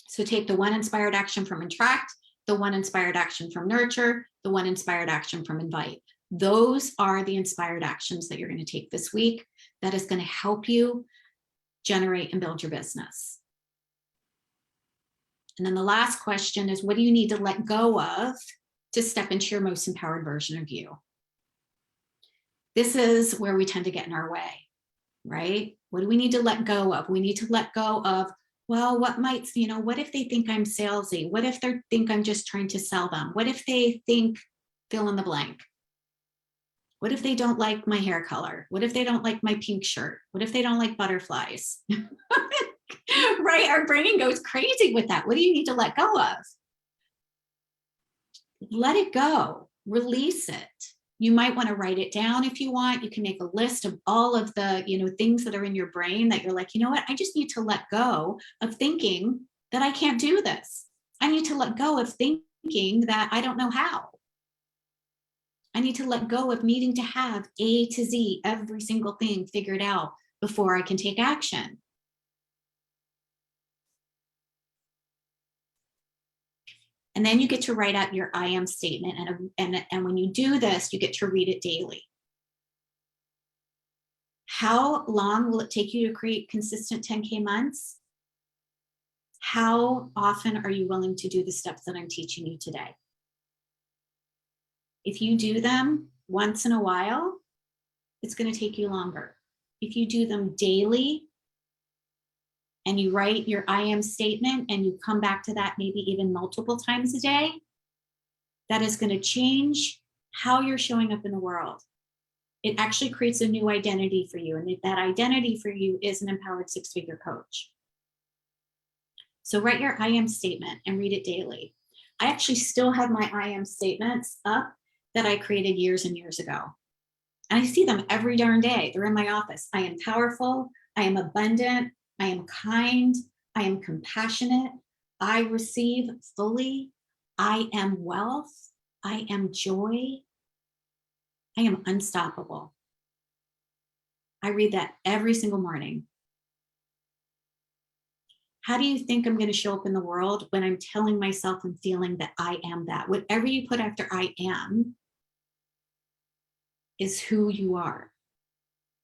A: So take the 1 inspired action from attract, the 1 inspired action from nurture, the 1 inspired action from invite. Those are the inspired actions that you're going to take this week. That is going to help you generate and build your business. And then the last question is, what do you need to let go of to step into your most empowered version of you? This is where we tend to get in our way, right? What do we need to let go of? We need to let go of, well, what if they think I'm salesy? What if they think I'm just trying to sell them? What if they think fill in the blank? What if they don't like my hair color? What if they don't like my pink shirt? What if they don't like butterflies? Right? Our brain goes crazy with that. What do you need to let go of? Let it go. Release it. You might want to write it down if you want. You can make a list of all of the, things that are in your brain that you're like, you know what? I just need to let go of thinking that I can't do this. I need to let go of thinking that I don't know how. I need to let go of needing to have A to Z, every single thing figured out before I can take action. And then you get to write out your I am statement. And when you do this, you get to read it daily. How long will it take you to create consistent 10K months? How often are you willing to do the steps that I'm teaching you today? If you do them once in a while, it's going to take you longer. If you do them daily, and you write your I am statement and you come back to that maybe even multiple times a day, that is going to change how you're showing up in the world. It actually creates a new identity for you. And that identity for you is an empowered 6-figure coach. So write your I am statement and read it daily. I actually still have my I am statements up that I created years and years ago. And I see them every darn day. They're in my office. I am powerful. I am abundant. I am kind, I am compassionate, I receive fully, I am wealth, I am joy, I am unstoppable. I read that every single morning. How do you think I'm going to show up in the world when I'm telling myself and feeling that I am that? Whatever you put after I am is who you are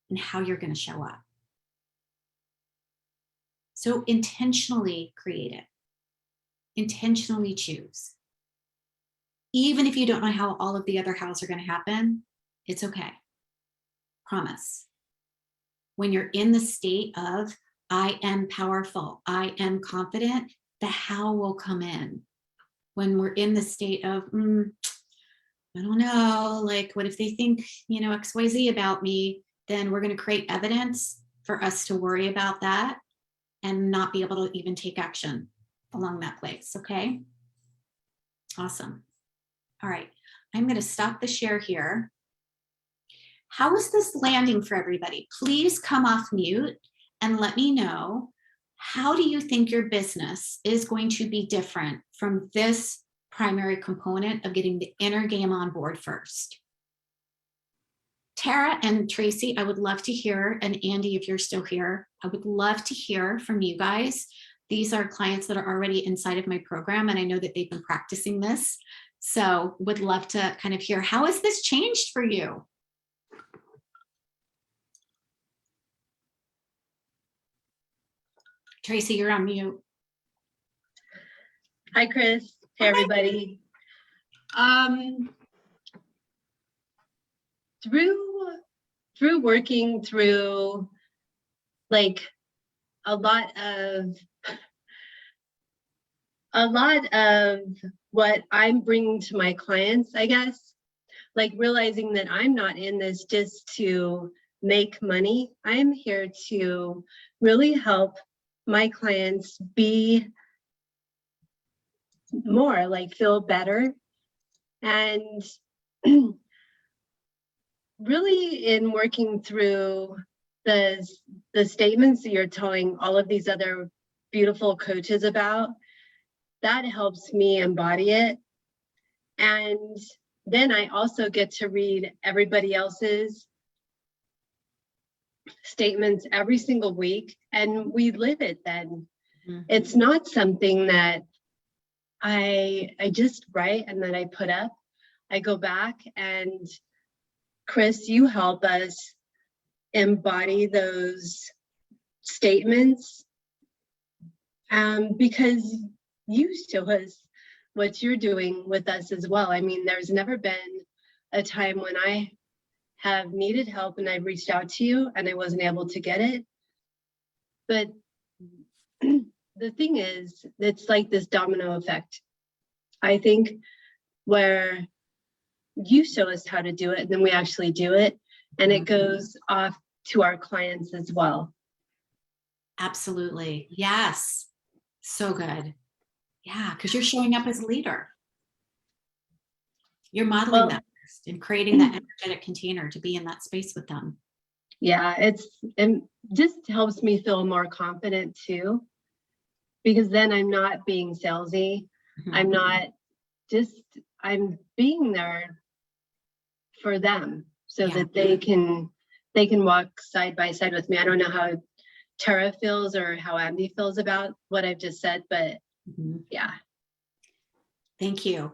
A: and how you're going to show up. So intentionally create it. Intentionally choose. Even if you don't know how all of the other hows are going to happen, it's okay. Promise. When you're in the state of, I am powerful, I am confident, the how will come in. When we're in the state of, I don't know, like, what if they think, XYZ about me? Then we're going to create evidence for us to worry about that and not be able to even take action along that place, okay? Awesome. All right, I'm gonna stop the share here. How is this landing for everybody? Please come off mute and let me know, how do you think your business is going to be different from this primary component of getting the inner game on board first? Tara and Tracy, I would love to hear, and Andy, if you're still here, I would love to hear from you guys. These are clients that are already inside of my program, and I know that they've been practicing this. So would love to kind of hear, how has this changed for you? Tracy, you're on mute.
B: Hi, Chris. Hey, everybody. Through working through like a lot of what I'm bringing to my clients, I guess, like realizing that I'm not in this just to make money. I'm here to really help my clients be more, like feel better. And really in working through the statements that you're telling all of these other beautiful coaches about, that helps me embody it. And then I also get to read everybody else's statements every single week, and we live it then. Mm-hmm. It's not something that I just write and then I put up. I go back, and Chris, you help us embody those statements because you show us what you're doing with us as well. I mean, there's never been a time when I have needed help and I've reached out to you and I wasn't able to get it. But the thing is, it's like this domino effect, I think, where you show us how to do it and then we actually do it, and it goes off to our clients as well.
A: Absolutely. Yes. So good. Yeah, because you're showing up as a leader. You're modeling that first and creating that energetic container to be in that space with them.
B: Yeah, it just helps me feel more confident too, because then I'm not being salesy. Mm-hmm. I'm being there for them so that they can walk side by side with me. I don't know how Tara feels or how Andy feels about what I've just said, but yeah.
A: Thank you.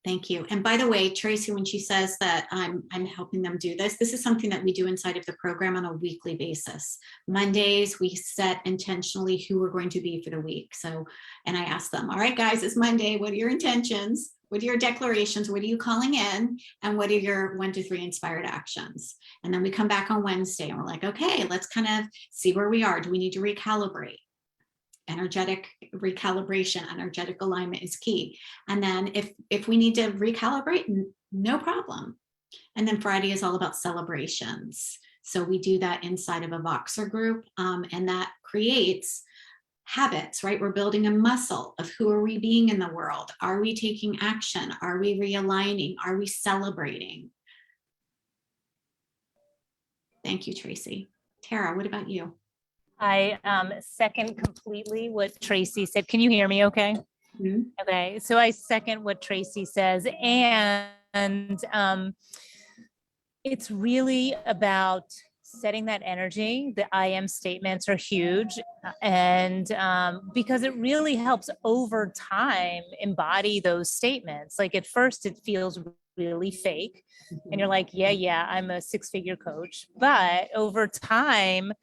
A: Thank you. And by the way, Tracy, when she says that I'm helping them do this, this is something that we do inside of the program on a weekly basis. Mondays, we set intentionally who we're going to be for the week. So, and I ask them, all right, guys, it's Monday. What are your intentions? What are your declarations? What are you calling in? And what are your 1 to 3 inspired actions? And then we come back on Wednesday and we're like, okay, let's kind of see where we are. Do we need to recalibrate? Energetic recalibration, energetic alignment is key. And then if we need to recalibrate, no problem. And then Friday is all about celebrations. So we do that inside of a Voxer group, and that creates habits, right? We're building a muscle of who are we being in the world? Are we taking action? Are we realigning? Are we celebrating? Thank you, Tracy. Tara, what about you?
C: I second completely what Tracy said. Can you hear me okay? Mm-hmm. Okay, so I second what Tracy says. And it's really about setting that energy. The I am statements are huge. And because it really helps over time embody those statements. Like at first it feels really fake. And you're like, yeah, I'm a 6-figure coach. But over time,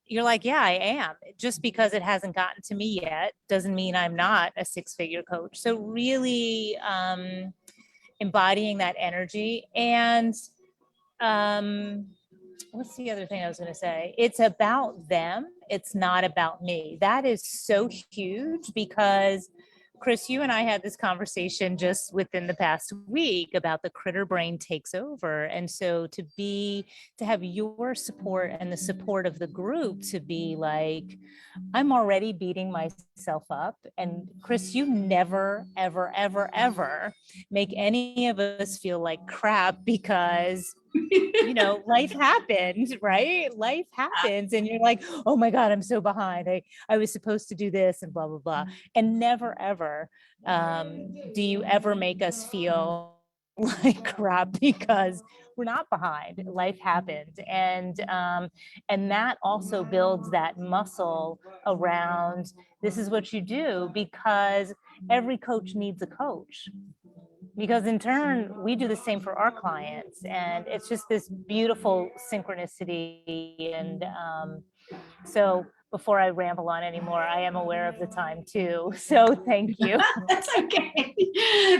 C: you're like, yeah, I am. Just because it hasn't gotten to me yet doesn't mean I'm not a 6-figure coach. So really embodying that energy. And what's the other thing I was going to say? It's about them. It's not about me. That is so huge because Chris, you and I had this conversation just within the past week about the critter brain takes over. And so to have your support and the support of the group to be like, I'm already beating myself up. And Chris, you never, ever, ever, ever make any of us feel like crap because life happens, right? Life happens. And you're like, oh my God, I'm so behind. I was supposed to do this and blah, blah, blah. And never, ever do you ever make us feel like crap because we're not behind. Life happened. And that also builds that muscle around this is what you do, because every coach needs a coach, because in turn we do the same for our clients, and it's just this beautiful synchronicity. And so before I ramble on anymore, I am aware of the time too, so thank you.
A: That's okay.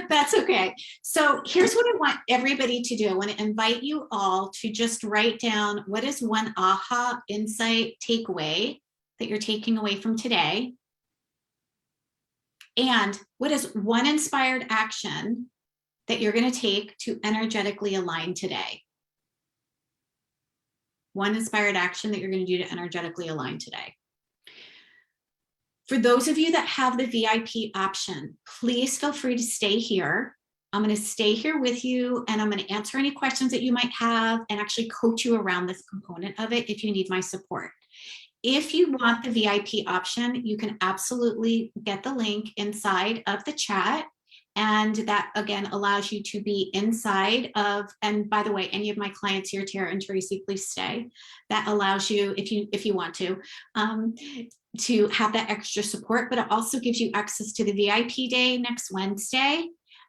A: That's okay. So here's what I want everybody to do. I want to invite you all to just write down, what is one aha, insight, takeaway that you're taking away from today? And what is one inspired action that you're going to take to energetically align today? One inspired action that you're going to do to energetically align today. For those of you that have the VIP option, please feel free to stay here. I'm going to stay here with you, and I'm going to answer any questions that you might have and actually coach you around this component of it if you need my support. If you want the VIP option, you can absolutely get the link inside of the chat. And that again allows you to be inside of, and by the way, any of my clients here, Tara and Tracy, please stay. That allows you, if you want to have that extra support, but it also gives you access to the VIP day next Wednesday,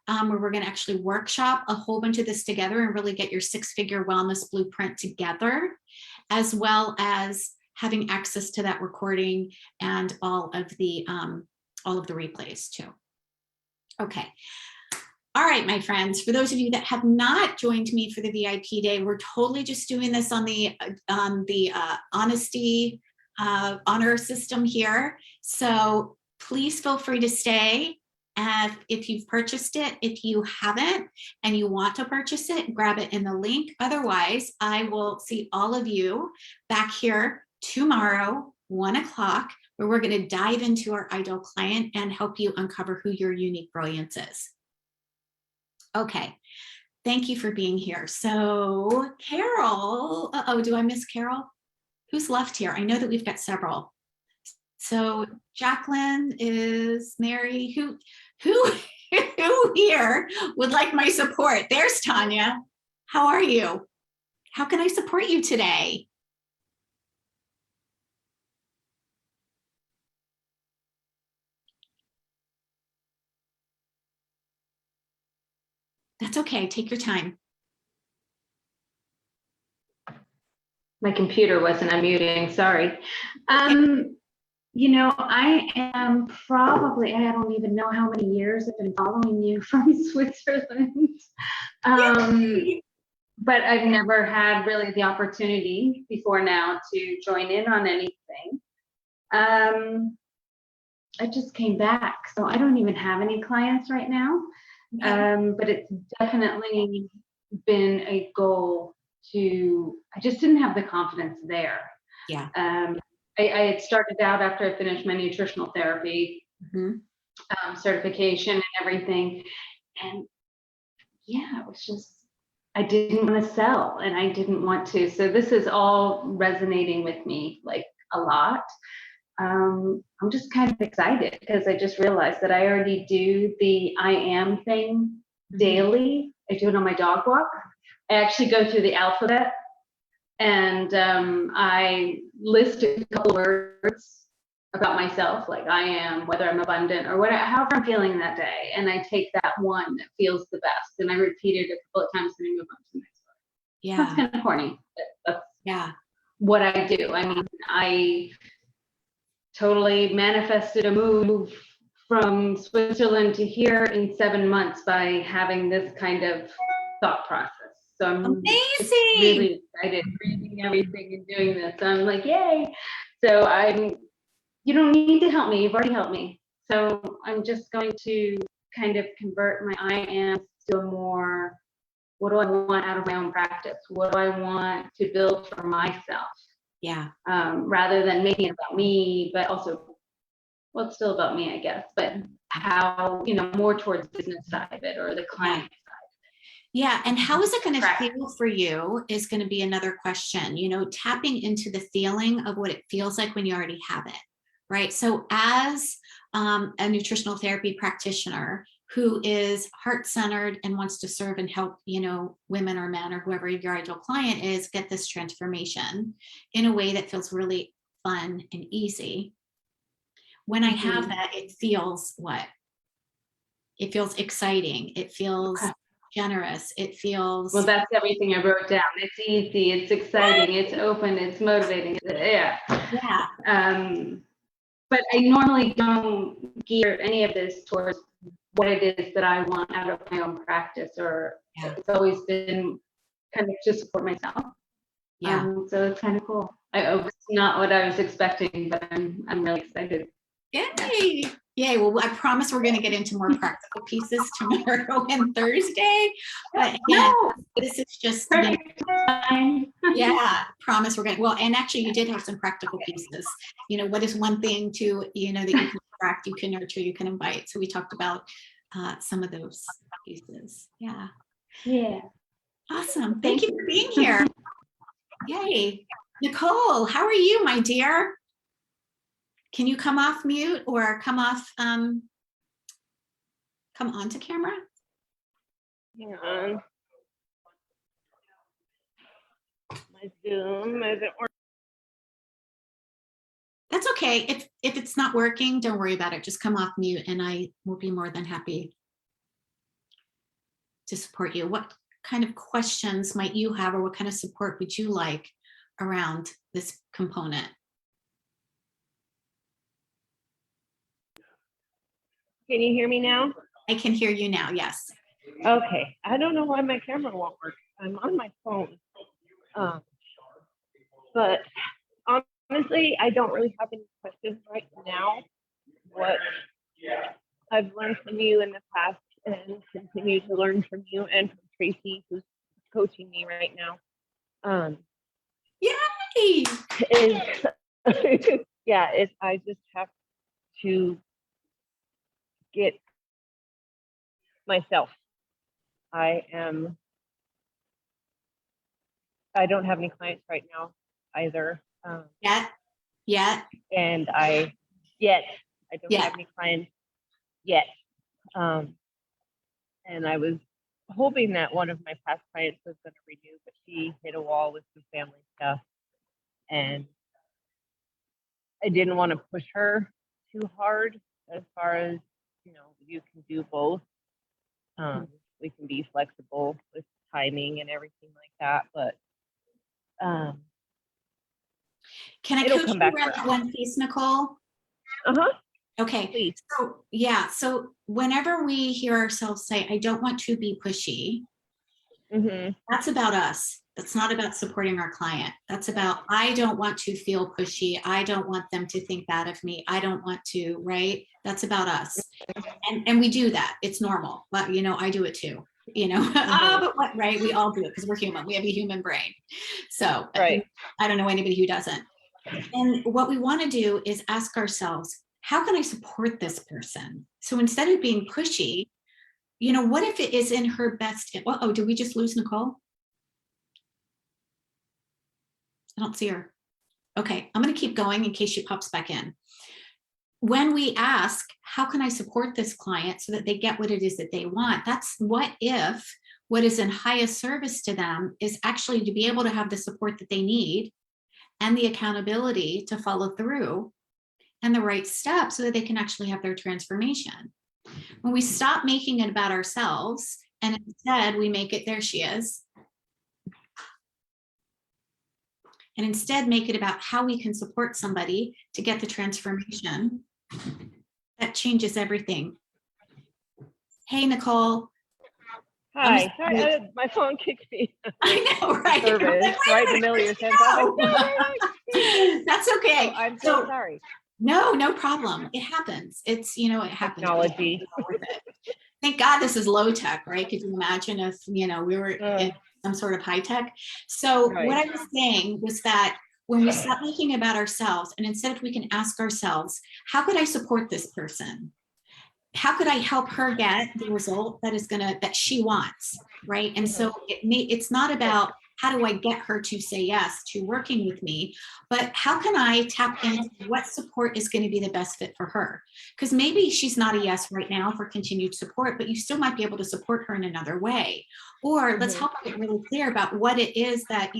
A: where we're going to actually workshop a whole bunch of this together and really get your 6-figure wellness blueprint together, as well as having access to that recording and all of the replays too. Okay. All right, my friends, for those of you that have not joined me for the VIP day, we're totally just doing this on the honesty honor system here. So please feel free to stay. If you've purchased it, if you haven't and you want to purchase it, grab it in the link. Otherwise, I will see all of you back here tomorrow, 1 o'clock, where we're going to dive into our ideal client and help you uncover who your unique brilliance is. Okay, thank you for being here. So Carol, do I miss Carol? Who's left here? I know that we've got several. So Jacqueline is Mary. Who here would like my support? There's Tanya. How are you? How can I support you today? That's okay. Take your time.
D: My computer wasn't unmuting, sorry. I am probably, I don't even know how many years I've been following you from Switzerland. But I've never had really the opportunity before now to join in on anything. I just came back, so I don't even have any clients right now. But it's definitely been a goal I just didn't have the confidence there.
A: Yeah.
D: I had started out after I finished my nutritional therapy certification and everything. And yeah, it was just, I didn't want to sell and I didn't want to. So this is all resonating with me like a lot. I'm just kind of excited because I just realized that I already do the I am thing daily. I do it on my dog walk. I actually go through the alphabet and I list a couple words about myself, like I am, whether I'm abundant or whatever, however I'm feeling that day. And I take that one that feels the best and I repeat it a couple of times and I move on to the next one.
A: Yeah.
D: That's kind of corny, but that's what I do. I mean, I totally manifested a move from Switzerland to here in 7 months by having this kind of thought process. So I'm really excited reading everything and doing this. So I'm like, yay. So you don't need to help me. You've already helped me. So I'm just going to kind of convert my I am to a more, what do I want out of my own practice? What do I want to build for myself?
A: Yeah.
D: Rather than making it about me, but also, well, it's still about me, I guess, but how, more towards business side of it or the client side.
A: Yeah, and how is it going to
D: Correct.
A: feel for you is going to be another question, you know, tapping into the feeling of what it feels like when you already have it, right? So as a nutritional therapy practitioner who is heart-centered and wants to serve and help, you know, women or men or whoever your ideal client is, get this transformation in a way that feels really fun and easy. When I have that, it feels what? It feels exciting. It feels generous. It feels.
D: Well, that's everything I wrote down. It's easy, it's exciting, it's open, it's motivating. Yeah.
A: Yeah.
D: But I normally don't gear any of this towards what it is that I want out of my own practice, or
A: Yeah.
D: it's always been kind of to support myself.
A: Yeah.
D: So it's kind of cool. It's not what I was expecting, but I'm really excited.
A: Yay. Yay. Well, I promise we're going to get into more practical pieces tomorrow and Thursday. But again, this is just, you know,
D: Perfect time.
A: yeah, promise we're going to, well, and actually you did have some practical pieces. You know, what is one thing to, you know, that you can attract, you can nurture, you can invite. So we talked about some of those pieces. Yeah.
D: Yeah.
A: Awesome. Thank you for being here. Yay. Nicole, how are you, my dear? Can you come off mute or come off, come onto camera?
E: Hang on. My Zoom isn't working.
A: That's okay. If it's not working, don't worry about it. Just come off mute and I will be more than happy to support you. What kind of questions might you have, or what kind of support would you like around this component?
E: Can you hear me now?
A: I can hear you now, yes.
E: Okay. I don't know why my camera won't work. I'm on my phone. But honestly, I don't really have any questions right now. What I've learned from you in the past and continue to learn from you and from Tracy, who's coaching me right now,
A: Yay!
E: is yeah, I just have to get myself. I don't have any clients right now either.
A: Yet.
E: And I don't
A: Yeah.
E: have any clients yet. And I was hoping that one of my past clients was going to renew, but she hit a wall with some family stuff. And I didn't want to push her too hard as far as, you know, you can do both. We can be flexible with timing and everything like that, but
A: Can I
E: it'll
A: coach
E: come
A: you
E: back
A: around that
E: around.
A: one piece, Nicole? Okay.
E: Please.
A: So yeah, so whenever we hear ourselves say, I don't want to be pushy, that's about us. That's not about supporting our client. That's about, I don't want to feel pushy. I don't want them to think bad of me. I don't want to, right? That's about us. And we do that. It's normal. But, you know, I do it too, you know, but what, right? We all do it because we're human. We have a human brain. So
E: Right.
A: I don't know anybody who doesn't. And what we want to do is ask ourselves, how can I support this person? So instead of being pushy, you know, what if it is in her best, oh, did we just lose Nicole? I don't see her. Okay, I'm going to keep going in case she pops back in. When we ask, how can I support this client so that they get what it is that they want? That's what if what is in highest service to them is actually to be able to have the support that they need and the accountability to follow through and the right steps so that they can actually have their transformation. When we stop making it about ourselves and instead we make it, there she is, and instead make it about how we can support somebody to get the transformation, that changes everything. Hey, Nicole.
E: Hi. My phone kicked me.
A: I know, right?
E: Service,
A: Like,
E: right in the middle of your sentence.
A: That's okay.
E: Oh, I'm so sorry.
A: No problem. It happens. It's, you know, it happens.
E: Technology.
A: Thank God this is low tech, right? Could you imagine if, you know, we were in some sort of high tech? So what I was saying was that when we stop thinking about ourselves and instead if we can ask ourselves, how could I support this person? how could I help her get the result that she wants, right? And so it's not about how do I get her to say yes to working with me, but how can I tap into what support is going to be the best fit for her? Because maybe she's not a yes right now for continued support, but you still might be able to support her in another way. Or let's help her get really clear about what it is that,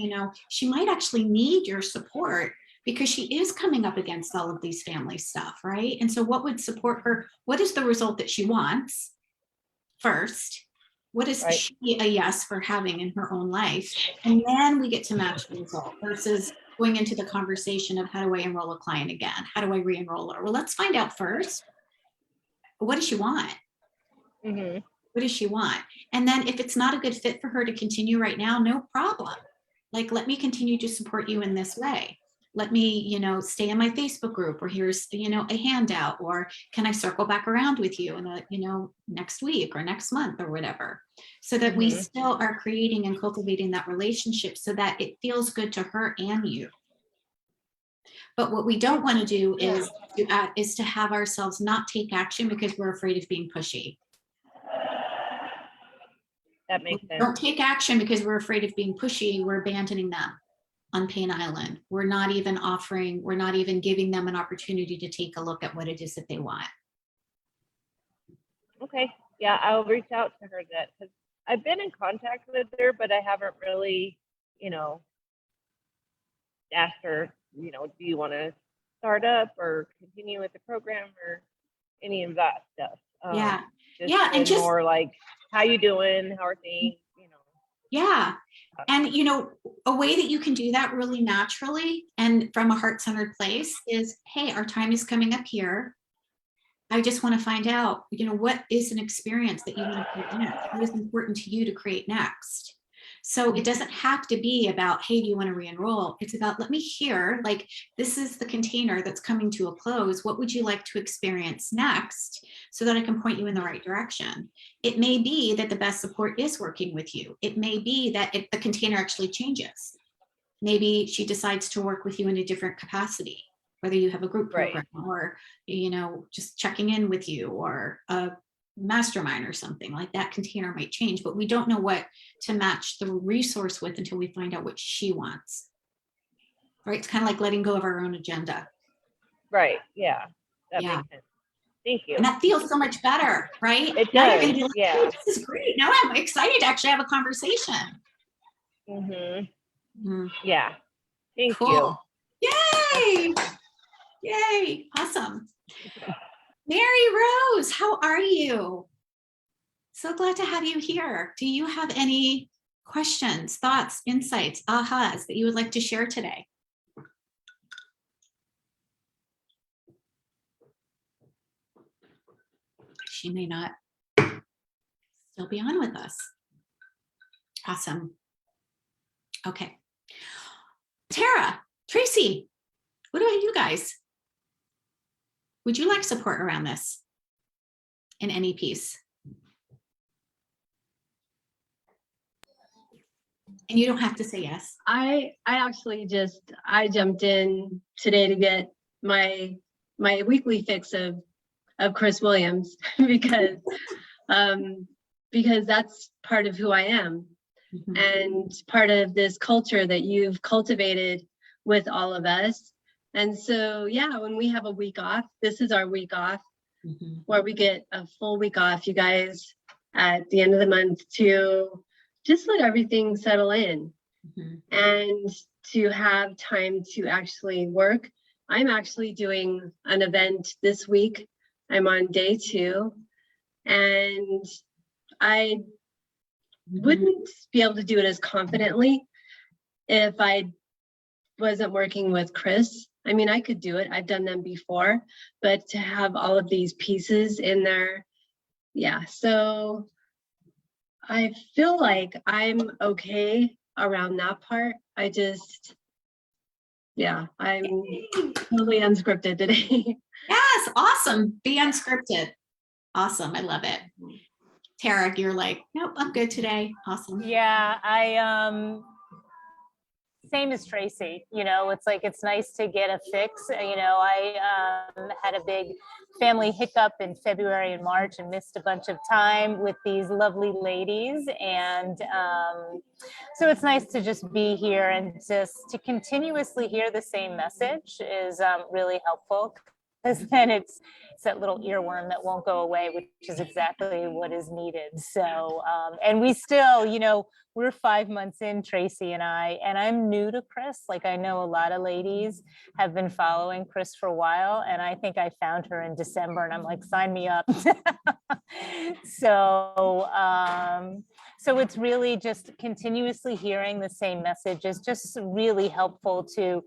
A: she might actually need your support, because she is coming up against all of these family stuff, right? And so what would support her? What is the result that she wants first? What is she a yes for having in her own life? And then we get to match the result versus going into the conversation of how do I enroll a client again? How do I re-enroll her? Well, let's find out first. What does she want?
E: Mm-hmm.
A: What does she want? And then if it's not a good fit for her to continue right now, no problem. Like, let me continue to support you in this way. Let me, stay in my Facebook group, or here's, a handout, or can I circle back around with you in next week or next month or whatever, so that we still are creating and cultivating that relationship so that it feels good to her and you. But what we don't want to do is to have ourselves not take action because we're afraid of being pushy.
E: That makes sense.
A: Don't take action because we're afraid of being pushy. We're abandoning them on Pain Island. We're not even giving them an opportunity to take a look at what it is that they want.
E: Okay. Yeah, I'll reach out to her because I've been in contact with her, but I haven't really, asked her, do you want to start up or continue with the program or any of that stuff? And just more like, how you doing? How are things?
A: Yeah. And, a way that you can do that really naturally and from a heart-centered place is, hey, our time is coming up here. I just want to find out, what is an experience that you want to create next? What is important to you to create next? So it doesn't have to be about, hey, do you want to re-enroll? It's about, let me hear, like, this is the container that's coming to a close. What would you like to experience next so that I can point you in the right direction? It may be that the best support is working with you. It may be that the container actually changes. Maybe she decides to work with you in a different capacity, whether you have a group program or, just checking in with you, or a mastermind or something like that. Container might change, but we don't know what to match the resource with until we find out what she wants. Right? It's kind of like letting go of our own agenda.
E: Right. Yeah. That makes sense. Thank you.
A: And that feels so much better, right?
E: It
A: Now
E: does.
A: you're going to be like,
E: yeah.
A: oh, this is great. Now I'm excited to actually have a conversation.
E: Yeah. Thank
A: Cool.
E: you.
A: Yay! Yay! Awesome. Mary Rose, how are you? So glad to have you here. Do you have any questions, thoughts, insights, ahas that you would like to share today? She may not still be on with us. Awesome. Okay. Tara, Tracy, what about you guys? Would you like support around this in any piece? And you don't have to say yes.
B: I actually I jumped in today to get my weekly fix of Chris Williams because that's part of who I am. And part of this culture that you've cultivated with all of us. And so, yeah, when we have a week off, this is our week off, where we get a full week off, you guys, at the end of the month, to just let everything settle in and to have time to actually work. I'm actually doing an event this week. I'm on day 2, and I wouldn't be able to do it as confidently if I wasn't working with Chris. I mean, I could do it. I've done them before, but to have all of these pieces in there, yeah. So I feel like I'm okay around that part. I'm totally unscripted today.
A: Yes, awesome. Be unscripted. Awesome. I love it. Tara, you're like, nope, I'm good today. Awesome.
C: Yeah, I same as Tracy, you know, it's like, it's nice to get a fix. You know, I had a big family hiccup in February and March and missed a bunch of time with these lovely ladies. And so it's nice to just be here and just to continuously hear the same message is really helpful. Because then it's that little earworm that won't go away, which is exactly what is needed. So, and we still, you know, we're 5 months in, Tracy and I'm new to Chris. Like, I know a lot of ladies have been following Chris for a while, and I think I found her in December, and I'm like, sign me up. So, so it's really just continuously hearing the same message is just really helpful to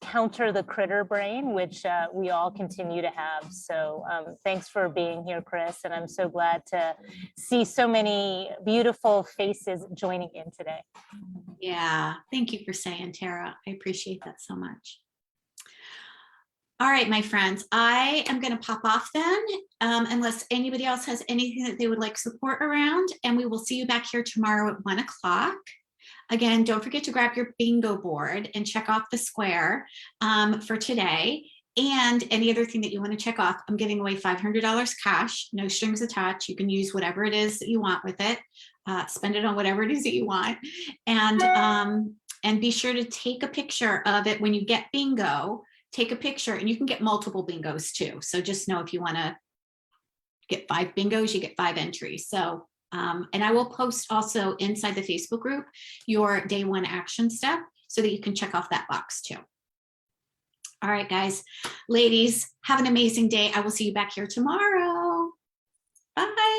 C: counter the critter brain, which we all continue to have. So thanks for being here, Chris. And I'm so glad to see so many beautiful faces joining in today.
A: Yeah, thank you for saying, Tara. I appreciate that so much. All right, my friends, I am going to pop off then, unless anybody else has anything that they would like support around, and we will see you back here tomorrow at 1 o'clock. Again, don't forget to grab your bingo board and check off the square for today. And any other thing that you want to check off, I'm giving away $500 cash, no strings attached. You can use whatever it is that you want with it. Spend it on whatever it is that you want. And be sure to take a picture of it when you get bingo. Take a picture, and you can get multiple bingos too. So just know if you want to get 5 bingos, you get 5 entries. So, and I will post also inside the Facebook group your day 1 action step so that you can check off that box too. All right, guys, ladies, have an amazing day. I will see you back here tomorrow. Bye.